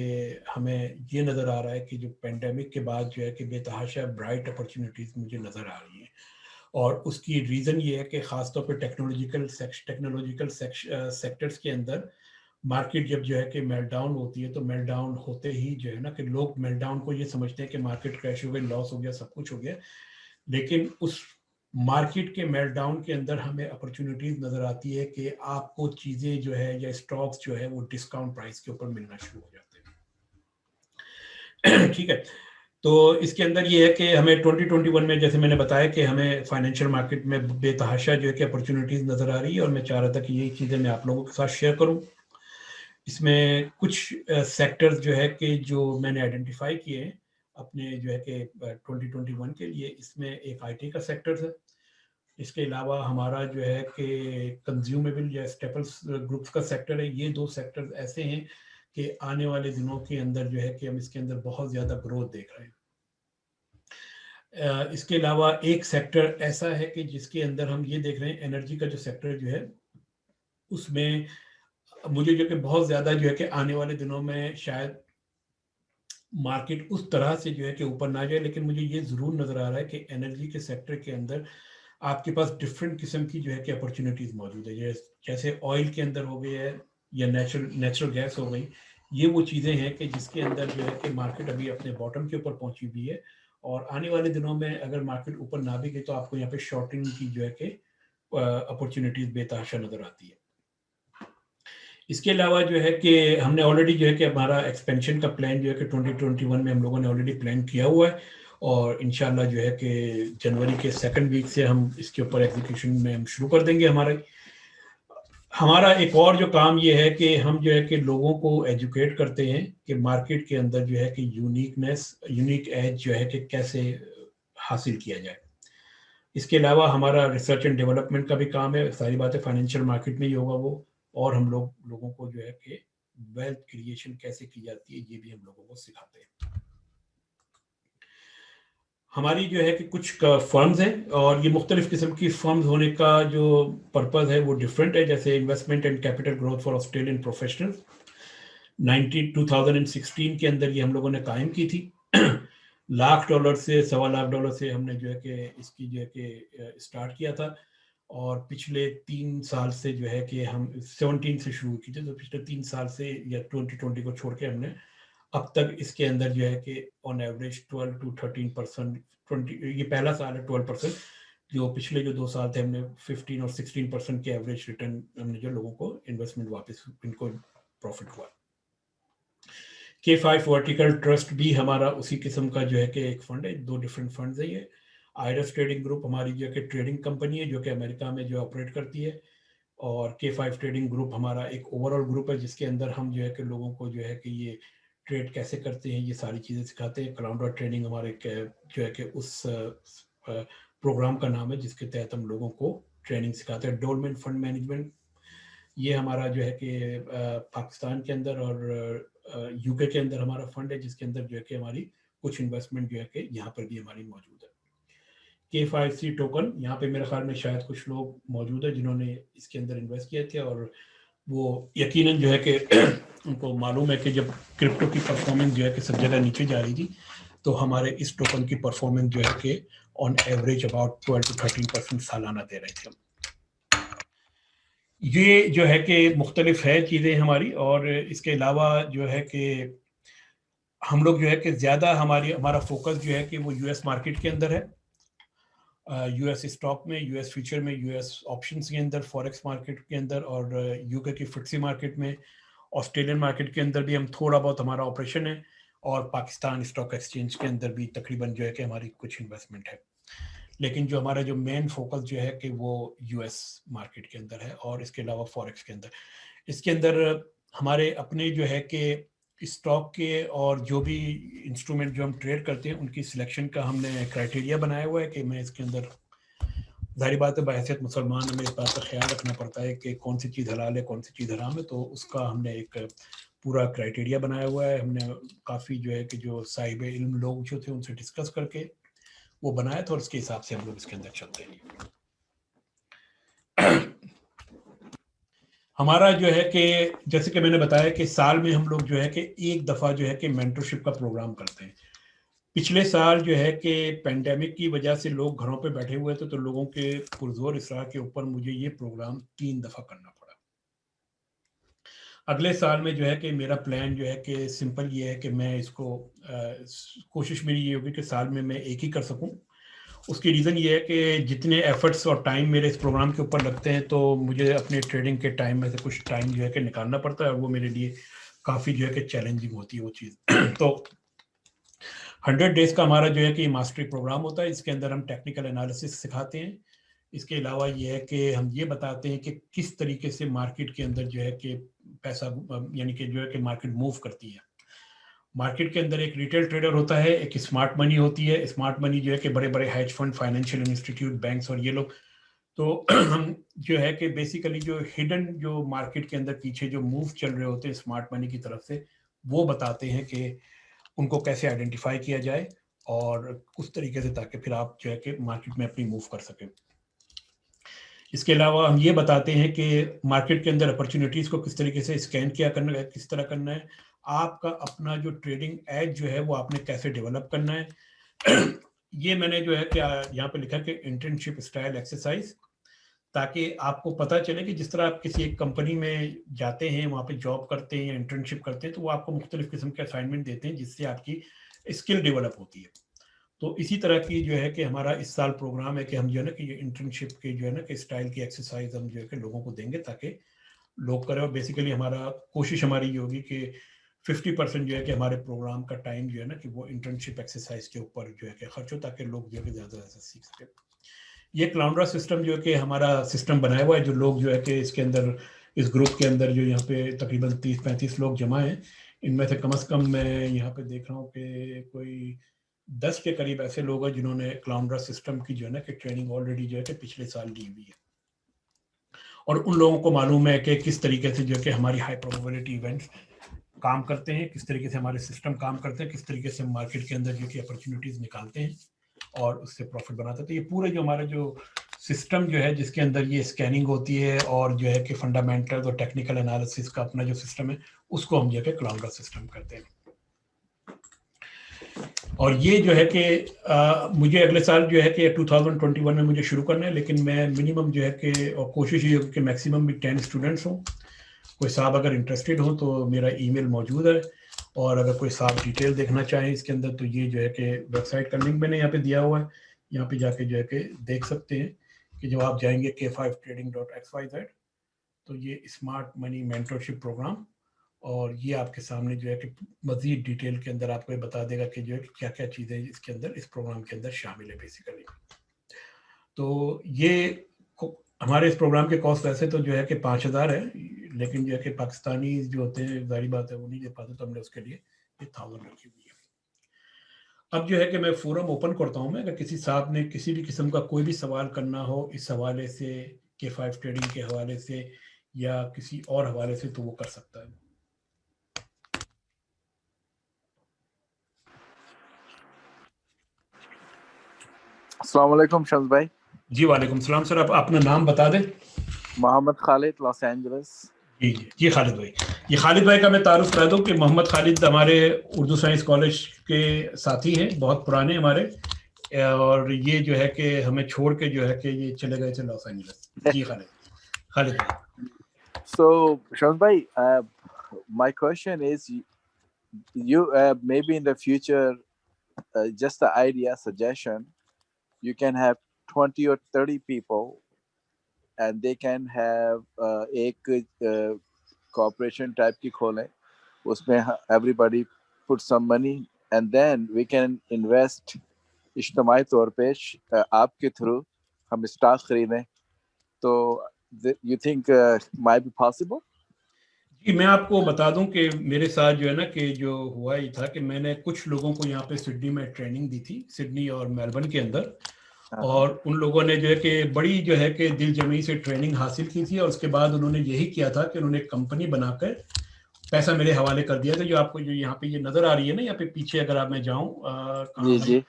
ہمیں یہ نظر آ رہا ہے کہ جو پینڈیمک کے بعد جو ہے کہ بے تحاشا برائٹ اپرچونیٹیز مجھے نظر آ رہی ہیں. اور اس کی ریزن یہ ہے کہ خاص طور پہ ٹیکنالوجیکل سیکٹرز کے اندر مارکیٹ جب جو ہے کہ میلٹ ڈاؤن ہوتی ہے، تو میلٹ ڈاؤن ہوتے ہی جو ہے نا کہ لوگ میلٹ ڈاؤن کو یہ سمجھتے ہیں کہ مارکیٹ کریش ہو گئی، لاس ہو گیا، سب کچھ ہو گیا. لیکن اس مارکیٹ کے میلٹ ڈاؤن کے اندر ہمیں اپرچونیٹیز نظر آتی ہے کہ آپ کو چیزیں جو ہے یا اسٹاکس جو ہے وہ ڈسکاؤنٹ پرائس کے اوپر ملنا شروع ہو جاتے ہیں. ٹھیک ہے. تو اس کے اندر یہ ہے کہ ہمیں 2021 میں جیسے میں نے بتایا کہ ہمیں فائنینشیل مارکیٹ میں بے تحاشا جو ہے کہ اپرچونیٹیز نظر آ رہی ہے، اور میں چاہ رہا تھا کہ یہی چیزیں میں آپ لوگوں کے ساتھ شیئر کروں. اس میں کچھ سیکٹرز جو ہے کہ جو میں نے آئیڈینٹیفائی کیے ہیں اپنے جو ہے کہ 2021 کے لیے، اس میں ایک آئی ٹی کا سیکٹر ہے. اس کے علاوہ ہمارا جو ہے کہ کنزیومیبل یا اسٹیپلس گروپس کا سیکٹر ہے. یہ دو سیکٹر ایسے ہیں کہ آنے والے دنوں کے اندر جو ہے کہ ہم اس کے اندر بہت زیادہ گروتھ دیکھ رہے ہیں. اس کے علاوہ ایک سیکٹر ایسا ہے کہ جس کے اندر ہم یہ دیکھ رہے ہیں، انرجی کا جو سیکٹر جو ہے اس میں مجھے جو کہ بہت زیادہ جو ہے کہ آنے والے دنوں میں شاید مارکیٹ اس طرح سے جو ہے کہ اوپر نہ جائے، لیکن مجھے یہ ضرور نظر آ رہا ہے کہ انرجی کے سیکٹر کے اندر آپ کے پاس ڈفرینٹ قسم کی جو ہے کہ اپرچونیٹیز موجود ہے. جیسے آئل کے اندر ہو گئی ہے یا نیچرل گیس ہو گئی. یہ وہ چیزیں ہیں کہ جس کے اندر جو ہے کہ مارکیٹ ابھی اپنے باٹم کے اوپر پہنچی ہوئی ہے، اور آنے والے دنوں میں اگر مارکیٹ اوپر نہ بھی گئی تو آپ کو یہاں پہ شارٹنگ کی جو ہے کہ اپرچونیٹیز بے تحاشا نظر آتی ہے. اس کے علاوہ جو ہے کہ ہم نے آلریڈی جو ہے کہ ہمارا ایکسپینشن کا پلان جو ہے کہ 2021 میں ہم لوگوں نے آلریڈی پلان کیا ہوا ہے، اور انشاءاللہ جو ہے کہ جنوری کے سیکنڈ ویک سے ہم اس کے اوپر ایگزیکیوشن میں ہم شروع کر دیں گے. ہمارا ایک اور جو کام یہ ہے کہ ہم جو ہے کہ لوگوں کو ایجوکیٹ کرتے ہیں کہ مارکیٹ کے اندر جو ہے کہ یونیک ایج جو ہے کہ کیسے حاصل کیا جائے. اس کے علاوہ ہمارا ریسرچ اینڈ ڈیولپمنٹ کا بھی کام ہے. ساری باتیں فائنینشیل مارکیٹ میں ہی ہوگا وہ، اور ہم لوگوں کو جو ہے کہ ویلتھ کریشن کیسے کی جاتی ہے یہ بھی ہم لوگوں کو سکھاتے ہیں. ہماری جو ہے کہ کچھ فرمز ہیں، اور یہ مختلف قسم کی فرمز ہونے کا جو پرپز ہے وہ ڈفرینٹ ہے. جیسے investment and capital growth for Australian professional 2016 کے اندر یہ ہم لوگوں نے قائم کی تھی. $1,00,000 سے $1.25 سے ہم نے جو ہے کہ اس کی جو ہے کہ اسٹارٹ کیا تھا، اور پچھلے 3 سال سے جو ہے کہ ہم 17 سے شروع کی تھی. تو پچھلے 3 سال سے یا 2020 کو چھوڑ کے ہم نے اب تک اس کے اندر جو ہے کہ آن ایوریج 12 to 13%، یہ پہلا سال ہے 12%، جو پچھلے جو 2 سال تھے ہم نے 15 اور 16% کے ایوریج ریٹرن ہم نے جو لوگوں کو انویسٹمنٹ واپس ان کو پروفٹ ہوا. K5 ورٹیکل ٹرسٹ بھی ہمارا اسی قسم کا جو ہے کہ ایک فنڈ ہے. 2 ڈفرینٹ فنڈز ہیں. یہ آئرس ٹریڈنگ گروپ ہماری جو ہے کہ ٹریڈنگ کمپنی ہے جو کہ امریکہ میں جو آپریٹ کرتی ہے، اور K5 ٹریڈنگ گروپ ہمارا ایک اوور آل گروپ ہے جس کے اندر ہم جو ہے کہ لوگوں کو جو ہے کہ یہ ٹریڈ کیسے کرتے ہیں یہ ساری چیزیں سکھاتے ہیں. کلاؤڈ ٹریڈنگ ہمارے جو ہے کہ اس پروگرام کا نام ہے جس کے تحت ہم لوگوں کو ٹریننگ سکھاتے ہیں. ڈولمن فنڈ مینجمنٹ یہ ہمارا جو ہے کہ پاکستان کے اندر اور یو کے اندر ہمارا فنڈ ہے، جس کے اندر جو ہے کہ ہماری کچھ انویسٹمنٹ جو ہے کہ یہاں پر بھی ہماری موجود ہے. K5C ٹوکن یہاں پہ میرے خیال میں شاید کچھ لوگ موجود ہیں جنہوں نے اس کے اندر انویسٹ کیے تھے، اور وہ یقیناً جو ہے کہ ان کو معلوم ہے کہ جب کرپٹو کی پرفارمنس جو ہے کہ سب جگہ نیچے جا رہی تھی، تو ہمارے اس ٹوکن کی پرفارمنس جو ہے کہ آن ایوریج اباؤٹ 12 to 13% سالانہ دے رہے تھے. یہ جو ہے کہ مختلف ہے چیزیں ہماری. اور اس کے علاوہ جو ہے کہ ہم لوگ جو ہے کہ زیادہ ہمارا فوکس جو ہے کہ وہ US مارکیٹ کے اندر ہے. US اسٹاک میں، US فیوچر میں، US آپشنز کے اندر، فوریکس مارکیٹ کے اندر، اور UK کی فٹسی مارکیٹ میں. آسٹریلین مارکیٹ کے اندر بھی ہم تھوڑا بہت ہمارا آپریشن ہے، اور پاکستان اسٹاک ایکسچینج کے اندر بھی تقریباً جو ہے کہ ہماری کچھ انویسٹمنٹ ہے. لیکن جو ہمارا جو مین فوکس جو ہے کہ وہ US مارکیٹ کے اندر ہے، اور اس کے علاوہ فوریکس کے اندر. اس کے اندر ہمارے اپنے جو ہے کہ اسٹاک کے اور جو بھی انسٹرومنٹ جو ہم ٹریڈ کرتے ہیں ان کی سلیکشن کا ہم نے کرائٹیریا بنایا ہوا ہے کہ میں اس کے اندر ظاہری بات ہے بحیثیت مسلمان ہمیں اس بات کا خیال رکھنا پڑتا ہے کہ کون سی چیز حلال ہے کون سی چیز حرام ہے. تو اس کا ہم نے ایک پورا کرائٹیریا بنایا ہوا ہے. ہم نے کافی جو ہے کہ جو صاحب علم لوگ جو تھے ان سے ڈسکس کر کے وہ بنایا تھا اور اس کے حساب سے ہم لوگ اس کے اندر چلتے ہیں. ہمارا جو ہے کہ جیسے کہ میں نے بتایا کہ سال میں ہم لوگ جو ہے کہ ایک دفعہ جو ہے کہ مینٹرشپ کا پروگرام کرتے ہیں. پچھلے سال جو ہے کہ پینڈیمک کی وجہ سے لوگ گھروں پہ بیٹھے ہوئے تھے تو لوگوں کے پرزور اصرار کے اوپر مجھے یہ پروگرام 3 دفعہ کرنا پڑا. اگلے سال میں جو ہے کہ میرا پلان جو ہے کہ سمپل یہ ہے کہ میں اس کو کوشش میری یہ ہوگی کہ سال میں ایک ہی کر سکوں. اس کی ریزن یہ ہے کہ جتنے ایفرٹس اور ٹائم میرے اس پروگرام کے اوپر لگتے ہیں تو مجھے اپنے ٹریڈنگ کے ٹائم میں سے کچھ ٹائم جو ہے کہ نکالنا پڑتا ہے اور وہ میرے لیے کافی جو ہے کہ چیلنجنگ ہوتی ہے وہ چیز. تو 100 ڈیز کا ہمارا جو ہے کہ ماسٹری پروگرام ہوتا ہے. اس کے اندر ہم ٹیکنیکل انالیسس سکھاتے ہیں. اس کے علاوہ یہ ہے کہ ہم یہ بتاتے ہیں کہ کس طریقے سے مارکیٹ کے اندر جو ہے کہ پیسہ یعنی کہ جو ہے کہ مارکیٹ موو کرتی ہے. مارکیٹ کے اندر ایک ریٹیل ٹریڈر ہوتا ہے, ایک اسمارٹ منی ہوتی ہے. اسمارٹ منی جو ہے کہ بڑے بڑے hedge fund, financial institute, banks اور یہ لوگ. تو ہم جو ہے کہ بیسیکلی جو ہڈن جو مارکیٹ کے اندر پیچھے جو موو چل رہے ہوتے ہیں اسمارٹ منی کی طرف سے وہ بتاتے ہیں کہ ان کو کیسے آئیڈینٹیفائی کیا جائے اور اس طریقے سے تاکہ پھر آپ جو ہے کہ مارکیٹ میں اپنی موو کر سکیں. اس کے علاوہ ہم یہ بتاتے ہیں کہ مارکیٹ کے اندر اپرچونیٹیز کو کس طریقے سے اسکین کیا کرنا ہے, کس طرح کرنا ہے. آپ کا اپنا جو ٹریڈنگ ایج جو ہے وہ آپ نے کیسے ڈیولپ کرنا ہے. یہ میں نے جو ہے کہ یہاں پہ لکھا کہ انٹرنشپ اسٹائل ایکسرسائز, تاکہ آپ کو پتہ چلے کہ جس طرح آپ کسی ایک کمپنی میں جاتے ہیں, وہاں پہ جاب کرتے ہیں یا انٹرنشپ کرتے ہیں تو وہ آپ کو مختلف قسم کے اسائنمنٹ دیتے ہیں جس سے آپ کی اسکل ڈیولپ ہوتی ہے. تو اسی طرح کی جو ہے کہ ہمارا اس سال پروگرام ہے کہ ہم جو ہے نا کہ یہ انٹرنشپ کے جو ہے نا کہ اسٹائل کی ایکسرسائز ہم جو ہے کہ لوگوں کو دیں گے تاکہ لوگ کریں. اور بیسیکلی ہمارا کوشش ہماری یہ ہوگی کہ 50% جو ہے کہ ہمارے پروگرام کا ٹائم جو ہے نا کہ وہ انٹرنشپ ایکسرسائز کے اوپر جو ہے کہ خرچ ہو تاکہ لوگ جو ہے کہ زیادہ سے زیادہ سیکھ سکیں. یہ کلاؤنڈرا سسٹم جو ہے کہ ہمارا سسٹم بنایا ہوا ہے. جو لوگ جو ہے کہ اس کے اندر اس گروپ کے اندر جو یہاں پہ تقریباً 30-35 لوگ جمع ہیں, ان میں سے کم از کم میں یہاں پہ دیکھ رہا ہوں کہ کوئی 10 کے قریب ایسے لوگ ہیں جنہوں نے کلاؤنڈرا سسٹم کی جو ہے نا کہ ٹریننگ آلریڈی جو ہے کہ پچھلے سال لی ہوئی ہے. اور ان لوگوں کو معلوم ہے کہ کس طریقے سے جو ہے کہ ہماری ہائی پروبیبلٹی ایونٹس کام کرتے ہیں, کس طریقے سے ہمارے سسٹم کام کرتے ہیں, کس طریقے سے مارکیٹ کے اندر جو کہ اپرچونیٹیز نکالتے ہیں اور اس سے پروفٹ بناتے ہیں. تو یہ پورے جو ہمارا جو سسٹم جو ہے جس کے اندر یہ اسکیننگ ہوتی ہے اور جو ہے کہ فنڈامنٹل اور ٹیکنیکل انالیسس کا اپنا جو سسٹم ہے اس کو ہم جو ہے کہ کلاؤنڈرا سسٹم کرتے ہیں. اور یہ جو ہے کہ مجھے اگلے سال جو ہے کہ 2021 میں مجھے شروع کرنا ہے, لیکن میں منیمم جو ہے کہ اور کوشش یہ ہوگی کہ میکسیمم بھی 10 اسٹوڈنٹس ہوں. کوئی صاحب اگر انٹرسٹیڈ ہوں تو میرا ای میل موجود ہے, اور اگر کوئی صاحب ڈیٹیل دیکھنا چاہیں اس کے اندر تو یہ جو ہے کہ ویب سائٹ کا لنک میں نے یہاں پہ دیا ہوا ہے, یہاں پہ جا کے جو ہے کہ دیکھ سکتے ہیں کہ جب آپ جائیں گے k5trading.xyz تو یہ اسمارٹ منی مینٹرشپ پروگرام, اور یہ آپ کے سامنے جو ہے کہ مزید ڈیٹیل کے اندر آپ کو یہ بتا دے گا کہ جو ہے کہ کیا کیا چیزیں اس کے اندر اس پروگرام کے اندر شامل ہے بیسیکلی. تو یہ ہمارے اس پروگرام کے کاسٹ ویسے تو جو ہے کہ 5,000 ہے, لیکن جو ہے کہ پاکستانی جو ہوتے ہیں ظاہری بات ہے وہ نہیں دے پاتے, تو ہم نے اس کے لیے یہ 1,000 رکھی ہوئی ہے. اب جو ہے کہ میں فورم اوپن کرتا ہوں. میں اگر کسی صاحب نے کسی بھی قسم کا کوئی بھی سوال کرنا ہو اس حوالے سے K5 ٹریڈنگ کے حوالے سے یا کسی اور حوالے سے تو وہ کر سکتا ہے. السلام علیکم شمس بھائی. جی وعلیکم السلام سر, آپ اپنا نام بتا دیں. محمد خالد, لاس اینجلس. جی خالد بھائی, یہ خالد بھائی کا میں تعارف کرا دوں کہ محمد خالد ہمارے اردو سائنس کالج کے ساتھی ہیں, بہت پرانے ہمارے, اور یہ جو ہے کہ ہمیں چھوڑ کے جو ہے کہ یہ چلے گئے تھے لاس اینجلس. جی خالد بھائی. So شمس بھائی, my question is, you maybe in the future, just the idea, suggestion, you can have 20 or 30 people and they can have ایک cooperation type کی کھولیں, اس میں everybody put some money and then we can invest اجتماعی طور پہ آپ کے through ہم اسٹاک خریدیں. تو you think might be possible? جی میں آپ کو بتا دوں کہ میرے ساتھ جو ہے نا کہ جو ہوا یہ تھا کہ میں نے کچھ لوگوں کو یہاں پہ سڈنی میں ٹریننگ دی تھی، سڈنی اور میلبرن کے اندر، اور ان لوگوں نے جو ہے کہ بڑی جو ہے کہ دل جمعی سے ٹریننگ حاصل کی تھی، اور اس کے بعد انہوں نے یہی کیا تھا کہ انہوں نے ایک کمپنی بنا کر پیسہ میرے حوالے کر دیا تھا، جو آپ کو جو یہاں پہ یہ نظر آ رہی ہے نا، یہاں پہ پیچھے اگر آپ میں جاؤں جی جی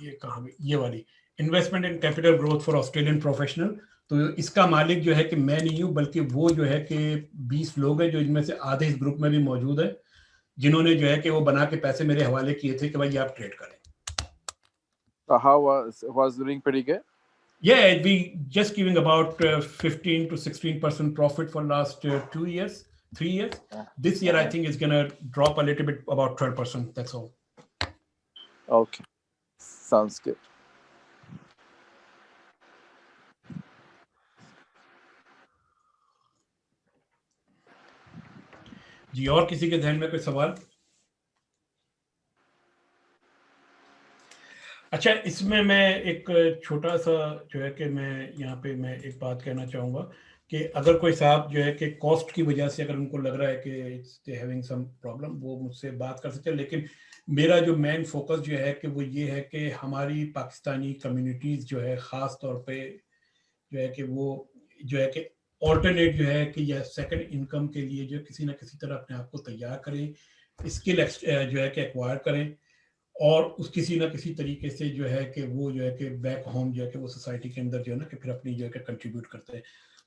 یہ کہاں یہ والی investment in capital growth for Australian professional, تو اس کا مالک جو ہے کہ میں نہیں ہوں، بلکہ وہ جو ہے کہ 20 لوگ ہیں، جو ان میں سے آدھے اس گروپ میں بھی موجود ہیں، جنہوں نے جو ہے کہ وہ بنا کے پیسے میرے حوالے کیے تھے کہ بھائی آپ ٹریڈ کریں. how was doing pretty good. Yeah, we just giving about 15 to 16% profit for last 2 years, 3 years. This year, I think it's going to drop a little bit, about 12%. That's all. Okay. Sounds good. جی اور کسی کے ذہن میں کوئی سوال؟ اچھا اس میں ایک چھوٹا سا جو ہے کہ میں یہاں پہ میں ایک بات کہنا چاہوں گا کہ اگر کوئی صاحب جو ہے کہ کاسٹ کی وجہ سے اگر ان کو لگ رہا ہے کہ دے ہیونگ سم پرابلم، وہ مجھ سے بات کر سکتے ہیں، لیکن میرا جو مین فوکس جو ہے کہ وہ یہ ہے کہ ہماری پاکستانی کمیونٹیز جو ہے خاص طور پہ جو ہے کہ وہ جو ہے کہ آلٹرنیٹ جو ہے کہ یا سیکنڈ انکم کے لیے جو کسی نہ کسی طرح اپنے آپ کو تیار کریں، اسکل جو ہے کہ ایکوائر کریں، اور اس کسی نہ کسی طریقے سے جو ہے کہ وہ جو ہے کہ بیک ہوم جو ہے کہ وہ سوسائٹی کے اندر جو ہے نا کہ پھر اپنی جو ہے کہ کنٹریبیوٹ کرتے ہیں.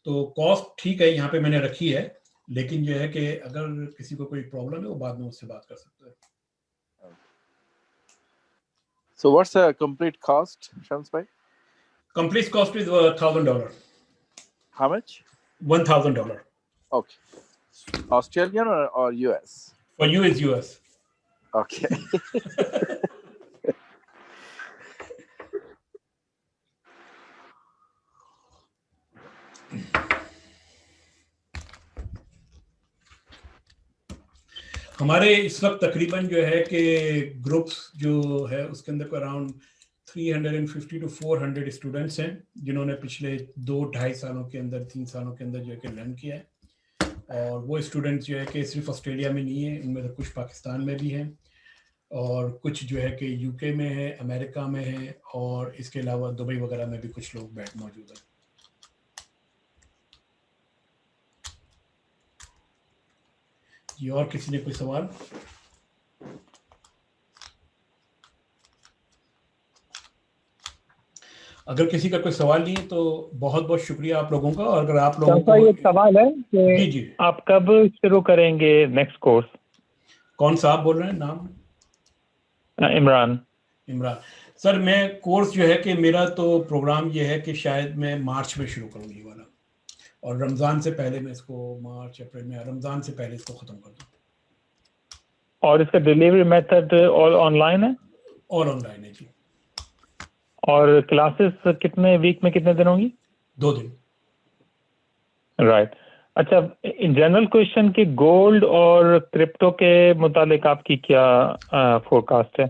تو کاسٹ ٹھیک ہے یہاں پہ میں نے رکھی ہے، لیکن جو ہے کہ اگر کسی کو کوئی پرابلم ہے وہ بعد میں اس سے بات کر سکتا ہے. So what's the complete cost, Shams bhai? Complete cost is $1,000. How much? $1,000. Okay. Australian or US? For you is US. Okay. ہمارے اس وقت تقریباً جو ہے کہ گروپس جو ہے اس کے اندر کو اراؤنڈ 350 to 400 اسٹوڈنٹس ہیں، جنہوں نے پچھلے 2-2.5 سالوں کے اندر 3 سالوں کے اندر جو ہے کہ لرن کیا ہے. اور وہ اسٹوڈنٹس جو ہے کہ صرف آسٹریلیا میں نہیں ہیں، ان میں سے کچھ پاکستان میں بھی ہیں، اور کچھ جو ہے کہ یو کے میں ہے، امریکہ میں ہے، اور اس کے علاوہ دبئی وغیرہ میں بھی کچھ لوگ موجود ہیں. جی اور کسی نے کوئی سوال؟ اگر کسی کا کوئی سوال نہیں ہے تو بہت بہت شکریہ آپ لوگوں کا. اور اگر آپ لوگوں کو ایک سوال ہے کہ جی آپ کب شروع کریں گے نیکسٹ کورس؟ کون سا آپ بول رہے ہیں نام؟ عمران سر. میں کورس جو ہے کہ میرا تو پروگرام یہ ہے کہ شاید میں مارچ میں شروع کروں یہ والا، اور رمضان سے پہلے میں اس کو مارچ اپریل میں رمضان سے پہلے اس کو ختم کر دوں. اور اس کا ڈیلیوری میتھڈ آن لائن ہے؟ اور آن لائن ہے جی. اور کلاسز کتنے ویک میں کتنے دن ہوں گی؟ 2 دن. رائٹ. اچھا جنرل کویشچن کہ گولڈ اور کرپٹو کے متعلق آپ کی کیا فور کاسٹ ہے؟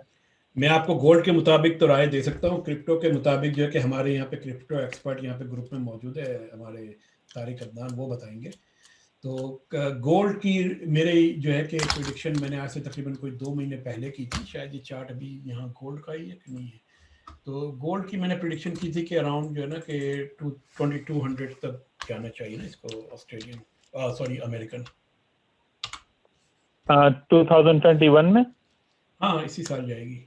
میں آپ کو گولڈ کے مطابق تو رائے دے سکتا ہوں، کرپٹو کے مطابق جو ہے کہ ہمارے یہاں پہ کرپٹو ایکسپرٹ یہاں پہ گروپ میں موجود ہے، ہمارے طارق عدنان، وہ بتائیں گے. تو گولڈ کی میرے جو ہے کہ پریڈکشن میں نے آج سے تقریباً کوئی 2 مہینے پہلے کی تھی، شاید یہ چارٹ ابھی یہاں گولڈ کا ہی ہے کہ نہیں ہے. تو گولڈ کی میں نے پریڈکشن کی تھی کہ اراؤنڈ جو ہے نا کہ 2200 تک جانا چاہیے نا اس کو آسٹریلین امریکن. 2021 میں؟ ہاں اسی سال جائے گی.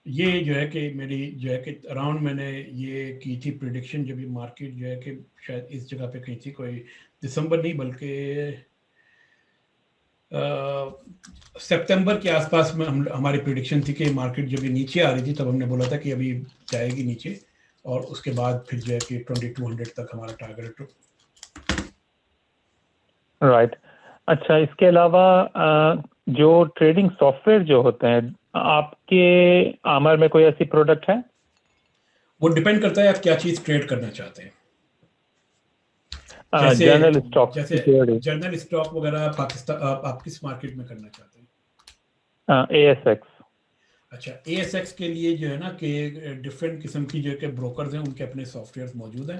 یہ جو ہے کہ میری جو ہے کہ اراؤنڈ میں نے یہ کی تھی پریڈکشن، جب یہ مارکیٹ جو ہے کہ شاید اس جگہ پہ کہیں تھی، کوئی دسمبر نہیں بلکہ سپتمبر کے آس پاس میں ہماری پریڈکشن تھی کہ مارکیٹ جب یہ نیچے آ رہی تھی تب ہم نے بولا تھا کہ ابھی جائے گی نیچے، اور اس کے بعد پھر جو ہے کہ 2200 تک ہمارا ٹارگیٹ. رائٹ. اچھا اس کے علاوہ جو ٹریڈنگ سافٹ ویئر جو ہوتے ہیں آپ کے عمر میں کوئی ایسی پروڈکٹ ہے؟ وہ ڈپینڈ کرتا ہے آپ کیا چیز ٹریڈ کرنا چاہتے ہیں. جنرل اسٹاک، جنرل اسٹاک وغیرہ پاکستان آپ کس مارکیٹ میں کرنا چاہتے ہیں؟ A S x. اچھا اے ایس ایکس کے لیے جو ہے نا کہ ڈفرینٹ قسم کی جو ہے کہ بروکرز ہیں، ان کے اپنے سافٹ ویئر موجود ہیں.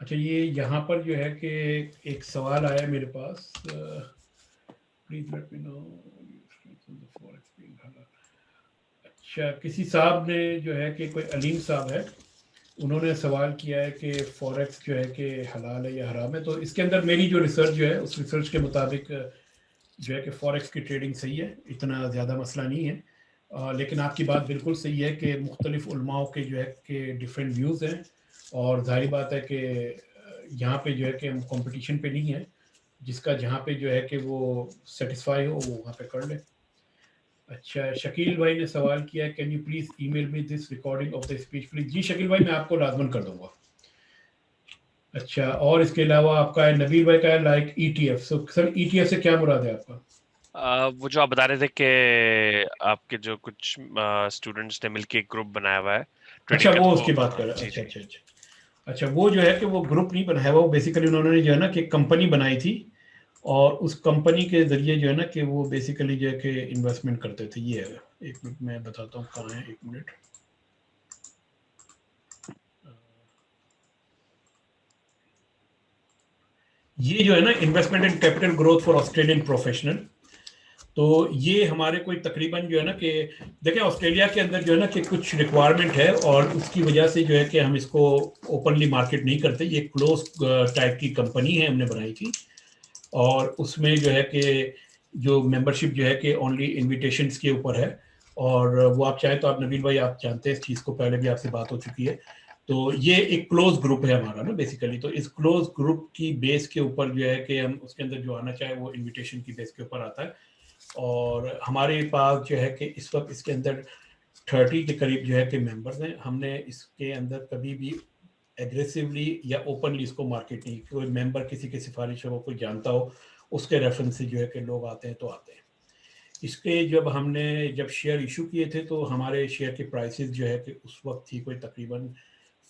اچھا یہ یہاں پر جو ہے کہ ایک سوال آیا میرے پاس, پلیز لیٹ می نو. اچھا کسی صاحب نے جو ہے کہ کوئی علیم صاحب ہے, انہوں نے سوال کیا ہے کہ فوریکس جو ہے کہ حلال ہے یا حرام ہے. تو اس کے اندر میری جو ریسرچ جو ہے اس ریسرچ کے مطابق جو ہے کہ فوریکس کی ٹریڈنگ صحیح ہے, اتنا زیادہ مسئلہ نہیں ہے. لیکن آپ کی بات بالکل صحیح ہے کہ مختلف علماء کے جو ہے کہ ڈفرینٹ ویوز ہیں, اور ظاہری بات ہے کہ یہاں پہ جو ہے کہ ہم کمپٹیشن پہ نہیں ہے, جس کا جہاں پہ جو ہے کہ وہ سیٹسفائی ہو وہ وہاں پہ کر لے. اچھا شکیل بھائی نے سوال کیا ہے can you please email me this recording of the speech please. جی شکیل بھائی میں آپ کو لازمن کر دوں گا. اچھا اور اس کے علاوہ آپ کا ہے نبیل بھائی کا ہے لائک ای ٹی ایف. سر ای ٹی ایف سے کیا مراد ہے آپ کا؟ وہ جو آپ بتا رہے تھے کہ آپ کے جو کچھ اسٹوڈنٹس نے مل کے ایک گروپ بنایا ہوا ہے اچھا ٹریڈنگ کا, وہ تو اس کی بات کر رہے ہیں. جی اچھا جی. اچھا اچھا اچھا وہ جو ہے کہ وہ گروپ نہیں بنایا ہوا, وہ بیسیکلی انہوں نے جو ہے نا کہ کمپنی بنائی تھی, اور اس کمپنی کے ذریعے جو ہے نا کہ وہ بیسیکلی جو ہے کہ انویسٹمنٹ کرتے تھے. یہ ہے, ایک منٹ میں بتاتا ہوں کہاں ہے, ایک منٹ. یہ جو ہے نا investment and capital growth for Australian professional, تو یہ ہمارے کوئی تقریباً جو ہے نا کہ دیکھیں آسٹریلیا کے اندر جو ہے نا کہ کچھ ریکوائرمنٹ ہے, اور اس کی وجہ سے جو ہے کہ ہم اس کو اوپنلی مارکیٹ نہیں کرتے. یہ کلوز ٹائپ کی کمپنی ہے, ہم نے بنائی تھی, اور اس میں جو ہے کہ جو ممبرشپ جو ہے کہ اونلی انویٹیشنس کے اوپر ہے, اور وہ آپ چاہیں تو آپ نبیل بھائی آپ جانتے ہیں اس چیز کو, پہلے بھی آپ سے بات ہو چکی ہے. تو یہ ایک کلوز گروپ ہے ہمارا نا بیسیکلی. تو اس کلوز گروپ کی بیس کے اوپر جو ہے کہ ہم اس کے اندر جو آنا چاہے وہ انویٹیشن کی بیس کے اوپر آتا ہے. اور ہمارے پاس جو ہے کہ اس وقت اس کے اندر 30 کے قریب جو ہے کہ ممبرز ہیں. ہم نے اس کے اندر کبھی بھی ایگریسولی یا اوپنلی اس کو مارکیٹ نہیں, کوئی ممبر کسی کی سفارش ہو, کوئی جانتا ہو, اس کے ریفرنس سے جو ہے کہ لوگ آتے ہیں تو آتے ہیں. اس کے جب شیئر ایشو کیے تھے تو ہمارے شیئر کی پرائسز جو ہے کہ اس وقت تھی کوئی تقریباً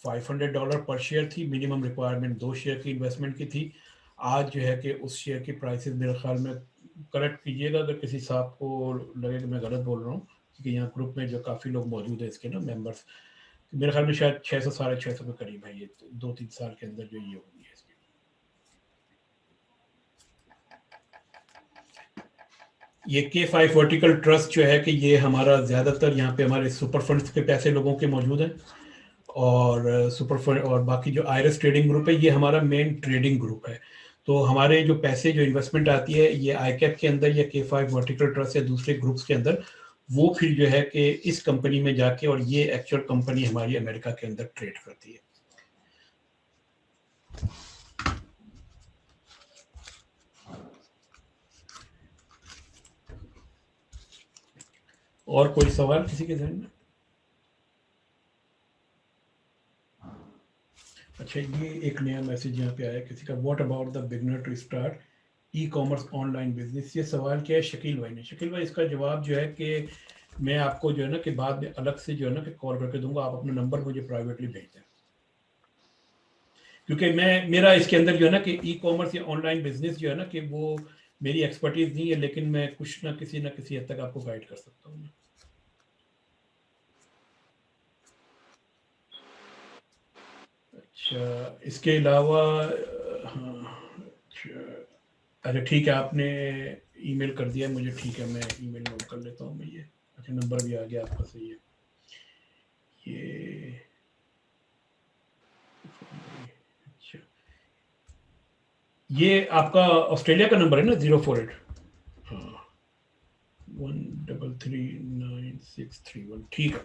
$500 پر شیئر تھی. منیمم ریکوائرمنٹ 2 شیئر کی انویسٹمنٹ کی تھی. آج جو ہے کہ اس شیئر کی پرائسز میرے خیال میں, کریکٹ کیجیے گا اگر کسی صاحب کو لگے کہ میں غلط بول رہا ہوں, کیونکہ یہاں گروپ میں جو کافی لوگ موجود ہیں اس کے نا ممبرس, میرے خیال میں شاید 600 650 کے قریب ہے. یہ 2-3 سال کے اندر جو یہ ہوئی ہے اس کی. یہ K5 ورٹیکل ٹرسٹ جو ہے کہ یہ ہمارا زیادہ تر یہاں پہ ہمارے سپر فنڈز کے پیسے لوگوں کے موجود ہیں, اور سپر فنڈ اور باقی جو آئرس ٹریڈنگ گروپ ہے یہ ہمارا مین ٹریڈنگ گروپ ہے. تو ہمارے جو پیسے جو انویسٹمنٹ آتی ہے یہ آئی کیپ کے اندر یا K5 ورٹیکل ٹرسٹ یا دوسرے گروپس کے اندر, وہ پھر جو ہے کہ اس کمپنی میں جا کے, اور یہ ایکچوئل کمپنی ہماری امریکہ کے اندر ٹریڈ کرتی ہے. اور کوئی سوال کسی کے ذہن میں؟ اچھا یہ ایک نیا میسج یہاں پہ آیا کسی کا, what about the beginner to start e commerce online business. یہ سوال کیا ہے شکیل بھائی نے. شکیل بھائی اس کا جواب جو ہے کہ میں آپ کو جو ہے نا کہ بعد میں الگ سے جو ہے نا کہ کال کر کے دوں گا, آپ اپنا نمبر مجھے پرائیویٹلی بھیج دیں, کیونکہ میرا اس کے اندر جو ہے نا کہ ای کامرس یا آن لائن بزنس جو ہے نا کہ وہ میری ایکسپرٹیز نہیں ہے, لیکن میں کچھ نہ کسی حد تک آپ کو گائیڈ کر سکتا ہوں. اچھا اس کے علاوہ اچھا ٹھیک ہے, آپ نے ای میل کر دیا مجھے, ٹھیک ہے میں ای میل نوٹ کر لیتا ہوں میں. یہ اچھا نمبر بھی آ گیا آپ کا, صحیح ہے. یہ اچھا یہ آپ کا آسٹریلیا کا نمبر ہے نا 048, ہاں 1339631, ٹھیک ہے.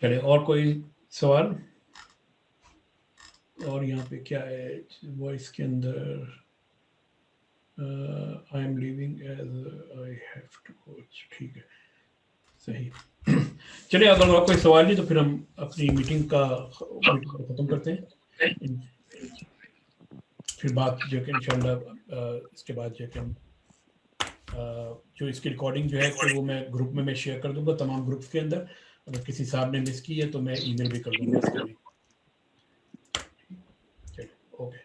چلے اور کوئی سوال؟ اور یہاں پہ کیا ہے وائس کے اندر, I am leaving as I have to go, ٹھیک ہے صحیح. چلے اگر اور کوئی سوال نہیں تو پھر ہم اپنی میٹنگ کو ختم کرتے ہیں. پھر بات جو کہ انشاءاللہ اس کے بعد جو کہ ہم جو اس کی ریکارڈنگ جو ہے کہ وہ میں گروپ میں شیئر کر دوں گا تمام گروپس کے اندر. اگر کسی صاحب نے مس کی ہے تو میں ای میل بھی کر دوں گا اس کے لیے. چلو اوکے.